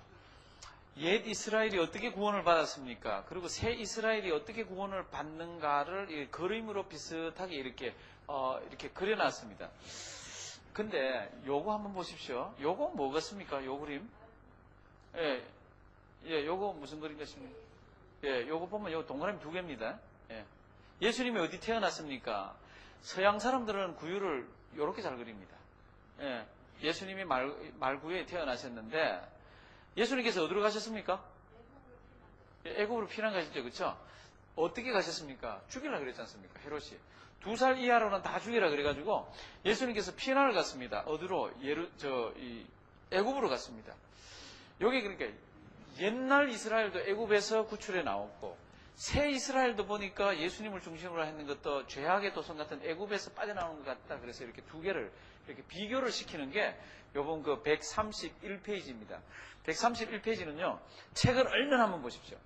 Speaker 1: 옛 이스라엘이 어떻게 구원을 받았습니까? 그리고 새 이스라엘이 어떻게 구원을 받는가를 그림으로 비슷하게 이렇게 그려놨습니다. 근데 요거 한번 보십시오. 요거 뭐겠습니까? 요 그림? 요거 무슨 그림 같습니까? 요거 보면 요 동그라미 2개입니다. 예수님이 어디 태어났습니까? 서양 사람들은 구유를 이렇게 잘 그립니다. 예수님이 말구유에 태어나셨는데 예수님께서 어디로 가셨습니까? 애굽으로 피난 가셨죠. 그렇죠? 어떻게 가셨습니까? 죽이라 그랬지 않습니까? 헤롯이. 2살 이하로는 다 죽이라 그래가지고 예수님께서 피난을 갔습니다. 어디로? 애굽으로 갔습니다. 여기 그러니까 옛날 이스라엘도 애굽에서 구출해 나왔고 새 이스라엘도 보니까 예수님을 중심으로 했는 것도 죄악의 도성 같은 애굽에서 빠져나오는 것 같다. 그래서 이렇게 두 개를 이렇게 비교를 시키는 게 요번 그 131페이지입니다. 131페이지는요. 책을 얼른 한번 보십시오.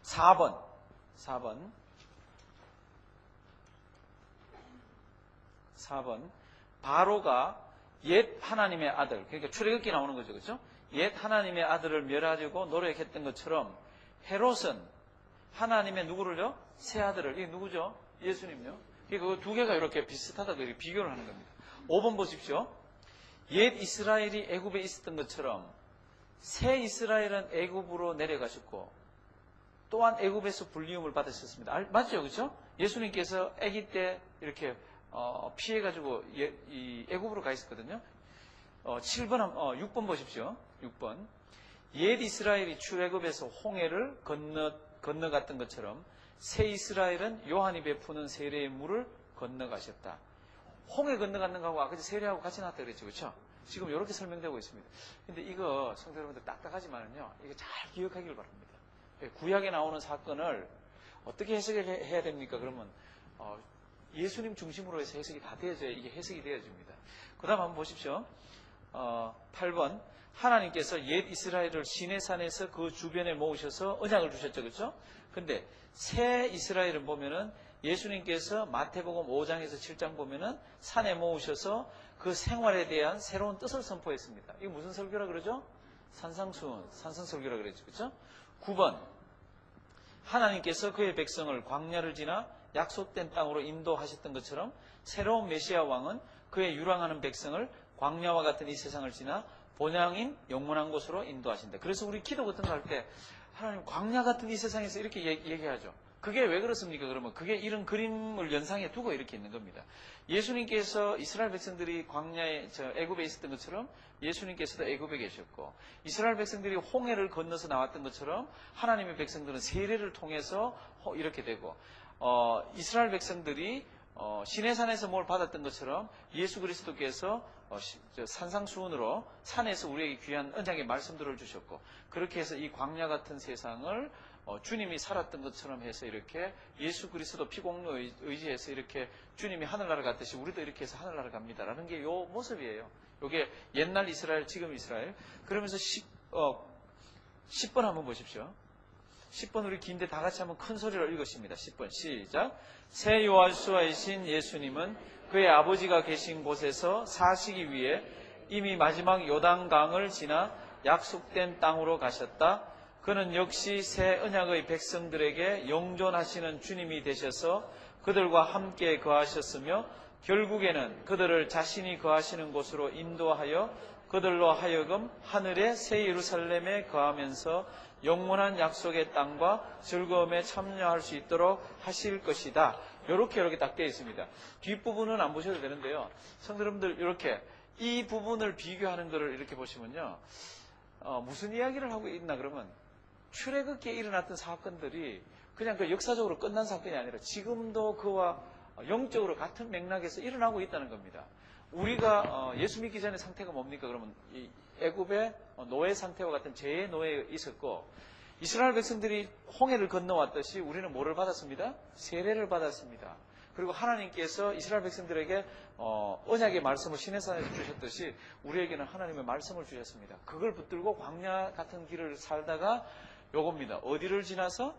Speaker 1: 4번. 바로가 옛 하나님의 아들, 그러니까 출애굽기 나오는 거죠. 그렇죠? 옛 하나님의 아들을 멸하려고 노력했던 것처럼 헤롯은 하나님의 누구를요? 새 아들을. 이게 누구죠? 예수님요. 그 두 개가 이렇게 비슷하다고 이렇게 비교를 하는 겁니다. 5번 보십시오. 옛 이스라엘이 애굽에 있었던 것처럼 새 이스라엘은 애굽으로 내려가셨고 또한 애굽에서 불리움을 받으셨습니다. 맞죠? 그렇죠? 예수님께서 아기 때 이렇게 피해가지고 이 애굽으로 가 있었거든요. 6번 보십시오. 6번. 옛 이스라엘이 출애굽에서 홍해를 건너갔던 것처럼 새 이스라엘은 요한이 베푸는 세례의 물을 건너가셨다. 홍해 건너가는 거하고 아까 세례하고 같이 나왔다 그랬죠. 그렇죠? 지금 이렇게 설명되고 있습니다. 근데 이거 성도 여러분들 딱딱하지만은요. 이거 잘 기억하길 바랍니다. 구약에 나오는 사건을 어떻게 해석해야 됩니까? 그러면 예수님 중심으로 해서 해석이 다 되어져야 이게 해석이 되어집니다. 그 다음 한번 보십시오. 8번 하나님께서 옛 이스라엘을 시내산에서 그 주변에 모으셔서 언약을 주셨죠. 그렇죠? 근데 새 이스라엘은 보면은 예수님께서 마태복음 5장에서 7장 보면은 산에 모으셔서 그 생활에 대한 새로운 뜻을 선포했습니다. 이게 무슨 설교라 그러죠? 산상수훈, 산성설교라 그랬죠. 그렇죠? 9번 하나님께서 그의 백성을 광야를 지나 약속된 땅으로 인도하셨던 것처럼 새로운 메시아 왕은 그의 유랑하는 백성을 광야와 같은 이 세상을 지나 본향인 영원한 곳으로 인도하신다. 그래서 우리 기도 같은 거 할 때 하나님 광야 같은 이 세상에서 이렇게 얘기하죠. 그게 왜 그렇습니까? 그러면 그게 이런 그림을 연상해 두고 이렇게 있는 겁니다. 예수님께서 이스라엘 백성들이 광야에 애굽에 있었던 것처럼 예수님께서도 애굽에 계셨고 이스라엘 백성들이 홍해를 건너서 나왔던 것처럼 하나님의 백성들은 세례를 통해서 이렇게 되고 이스라엘 백성들이 시내산에서 뭘 받았던 것처럼 예수 그리스도께서 산상수훈으로 산에서 우리에게 귀한 언약의 말씀들을 주셨고 그렇게 해서 이 광야 같은 세상을 주님이 살았던 것처럼 해서 이렇게 예수 그리스도 피공로 의지해서 이렇게 주님이 하늘나라 갔듯이 우리도 이렇게 해서 하늘나라 갑니다라는 게 요 모습이에요. 요게 옛날 이스라엘, 지금 이스라엘. 그러면서 10번 한번 보십시오. 10번 우리 긴데 다 같이 한번 큰 소리로 읽으십니다. 10번 시작. 새 요한수아이신 예수님은 그의 아버지가 계신 곳에서 사시기 위해 이미 마지막 요단강을 지나 약속된 땅으로 가셨다. 그는 역시 새 언약의 백성들에게 영존하시는 주님이 되셔서 그들과 함께 거하셨으며 결국에는 그들을 자신이 거하시는 곳으로 인도하여 그들로 하여금 하늘의 새 예루살렘에 거하면서 영원한 약속의 땅과 즐거움에 참여할 수 있도록 하실 것이다. 이렇게 딱 되어 있습니다. 뒷부분은 안 보셔도 되는데요. 성도 여러분들 이렇게 이 부분을 비교하는 것을 이렇게 보시면요. 무슨 이야기를 하고 있나 그러면 출애굽기에 일어났던 사건들이 그냥 그 역사적으로 끝난 사건이 아니라 지금도 그와 영적으로 같은 맥락에서 일어나고 있다는 겁니다. 우리가 예수 믿기 전의 상태가 뭡니까? 그러면 이 애굽의 노예 상태와 같은 죄의 노예에 있었고 이스라엘 백성들이 홍해를 건너왔듯이 우리는 뭐를 받았습니다? 세례를 받았습니다. 그리고 하나님께서 이스라엘 백성들에게 언약의 말씀을 시내산에서 주셨듯이 우리에게는 하나님의 말씀을 주셨습니다. 그걸 붙들고 광야 같은 길을 살다가 요겁니다. 어디를 지나서?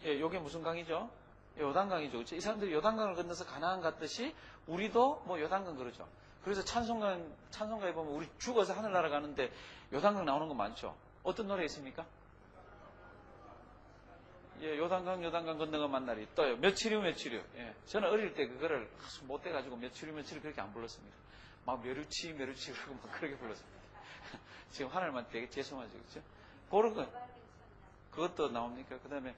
Speaker 1: 요게 무슨 강이죠? 요단강이죠. 그렇죠? 이 사람들이 요단강을 건너서 가나안 갔듯이 우리도 뭐 요단강 그러죠. 그래서 찬송가에 보면 우리 죽어서 하늘나라 가는데 요단강 나오는 거 많죠. 어떤 노래 있습니까? 예, 요단강 건너가 만날이 또요. 며칠 후. 예, 저는 어릴 때 그거를 못 돼가지고 며칠 후 그렇게 안 불렀습니다. 막 멸우치 그러고 막 그렇게 불렀습니다. 지금 하늘만 되게 죄송하죠, 그렇죠? 그런 거 그것도 나옵니까? 그 다음에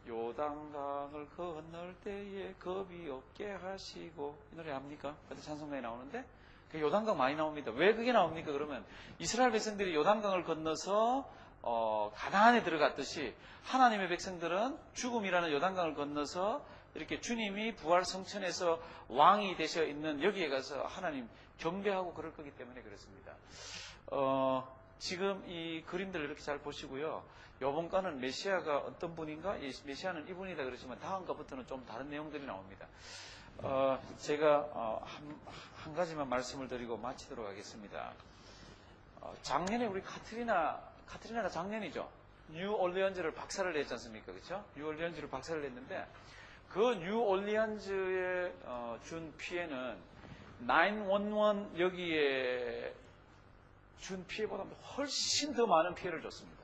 Speaker 1: 요단강을 건널 때에 겁이 없게 하시고 이 노래 압니까? 어떤 찬송가에 나오는데 그 요단강 많이 나옵니다. 왜 그게 나옵니까? 그러면 이스라엘 백성들이 요단강을 건너서 가나안에 들어갔듯이 하나님의 백성들은 죽음이라는 요단강을 건너서 이렇게 주님이 부활 성천에서 왕이 되셔 있는 여기에 가서 하나님 경배하고 그럴 거기 때문에 그렇습니다. 지금 이 그림들 이렇게 잘 보시고요. 이번 거는 메시아가 어떤 분인가? 메시아는 이분이다 그러지만 다음 거부터는 좀 다른 내용들이 나옵니다. 제가 한 가지만 말씀을 드리고 마치도록 하겠습니다. 작년에 우리 카트리나가 작년이죠. 뉴올리언즈를 박살을 냈지 않습니까? 그렇죠? 뉴올리언즈를 박살을 냈는데 그 뉴올리언즈에 준 피해는 911 여기에 준 피해보다 훨씬 더 많은 피해를 줬습니다.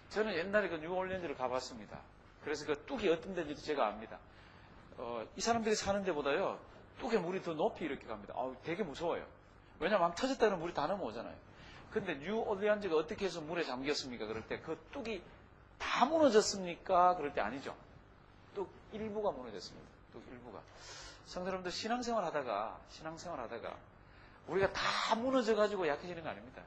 Speaker 1: 저는 옛날에 그 뉴올리언즈를 가봤습니다. 그래서 그 뚝이 어떤 데인지도 제가 압니다. 이 사람들이 사는 데보다요, 뚝의 물이 더 높이 이렇게 갑니다. 되게 무서워요. 왜냐면 막 터졌다는 물이 다 넘어오잖아요. 근데 뉴올리언즈가 어떻게 해서 물에 잠겼습니까? 그럴 때 그 뚝이 다 무너졌습니까? 그럴 때 아니죠. 뚝 일부가 무너졌습니다. 뚝 일부가. 성도 여러분들 신앙생활 하다가 우리가 다 무너져가지고 약해지는 거 아닙니다.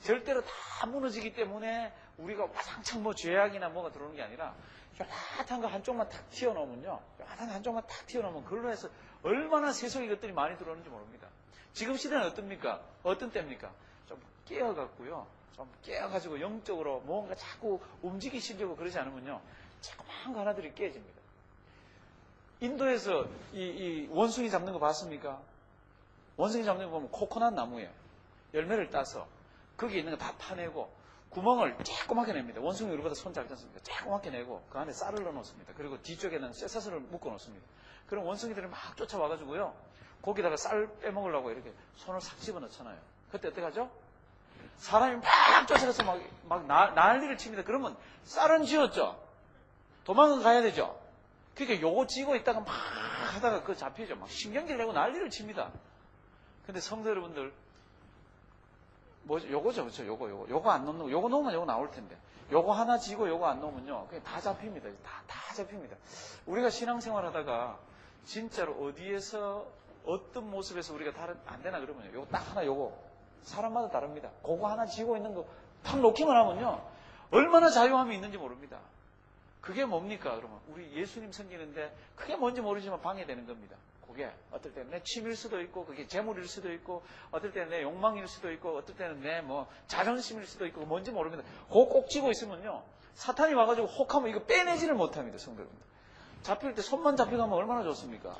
Speaker 1: 절대로 다 무너지기 때문에 우리가 와장창 뭐 죄악이나 뭐가 들어오는 게 아니라 요란한 거 한쪽만 탁 튀어나오면요. 요란한 한쪽만 탁 튀어나오면 그걸로 해서 얼마나 세속의 것들이 많이 들어오는지 모릅니다. 지금 시대는 어떻습니까? 어떤 때입니까? 좀 깨어갖고요. 좀 깨어가지고 영적으로 뭔가 자꾸 움직이시려고 그러지 않으면요. 자꾸만 거 하나들이 깨집니다. 인도에서 이 원숭이 잡는 거 봤습니까? 원숭이 잡는 거 보면 코코넛 나무에 열매를 따서 거기에 있는 거 다 파내고 구멍을 조그맣게 냅니다. 원숭이 우리보다 손 작지 않습니까? 조그맣게 내고 그 안에 쌀을 넣어 놓습니다. 그리고 뒤쪽에는 쇠사슬을 묶어 놓습니다. 그럼 원숭이들이 막 쫓아와가지고요. 거기다가 쌀 빼먹으려고 이렇게 손을 싹 집어넣잖아요. 그때 어떻게 하죠? 사람이 막 쫓아가서 막 난리를 칩니다. 그러면 쌀은 쥐었죠? 도망은 가야 되죠? 그러니까 요거 쥐고 있다가 막 하다가 그거 잡히죠. 막 신경질 내고 난리를 칩니다. 근데 성도 여러분들, 뭐죠? 요거죠, 그렇죠? 요거 안 넣는 거, 요거 넣으면 요거 나올 텐데. 요거 하나 쥐고 요거 안 넣으면요. 그냥 다 잡힙니다. 다 잡힙니다. 우리가 신앙생활 하다가 진짜로 어디에서 어떤 모습에서 우리가 안 되나 그러면요. 요거 딱 하나 요거. 사람마다 다릅니다. 그거 하나 쥐고 있는 거 탁 놓기만 하면요. 얼마나 자유함이 있는지 모릅니다. 그게 뭡니까? 그러면 우리 예수님 섬기는데 그게 뭔지 모르지만 방해되는 겁니다. 그게 어떨 때는 내 취미일 수도 있고 그게 재물일 수도 있고 어떨 때는 내 욕망일 수도 있고 어떨 때는 내 뭐 자존심일 수도 있고 뭔지 모릅니다. 그거 꼭 쥐고 있으면요. 사탄이 와가지고 혹하면 이거 빼내지를 못합니다. 성도여러분들. 잡힐 때 손만 잡혀가면 얼마나 좋습니까?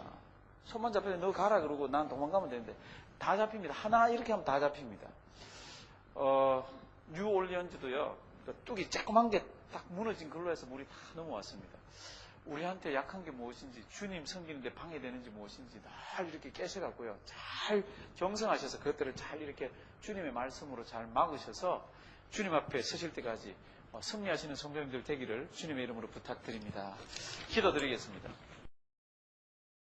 Speaker 1: 손만 잡혀서 너 가라 그러고 난 도망가면 되는데 다 잡힙니다. 하나 이렇게 하면 다 잡힙니다. 뉴올리언즈도요. 뚝이 조그만 게 딱 무너진 걸로 해서 물이 다 넘어왔습니다. 우리한테 약한 게 무엇인지 주님 섬기는데 방해되는지 무엇인지 잘 이렇게 깨셔갖고요. 잘 경성하셔서 그것들을 잘 이렇게 주님의 말씀으로 잘 막으셔서 주님 앞에 서실 때까지 승리하시는 성도님들 되기를 주님의 이름으로 부탁드립니다. 기도드리겠습니다.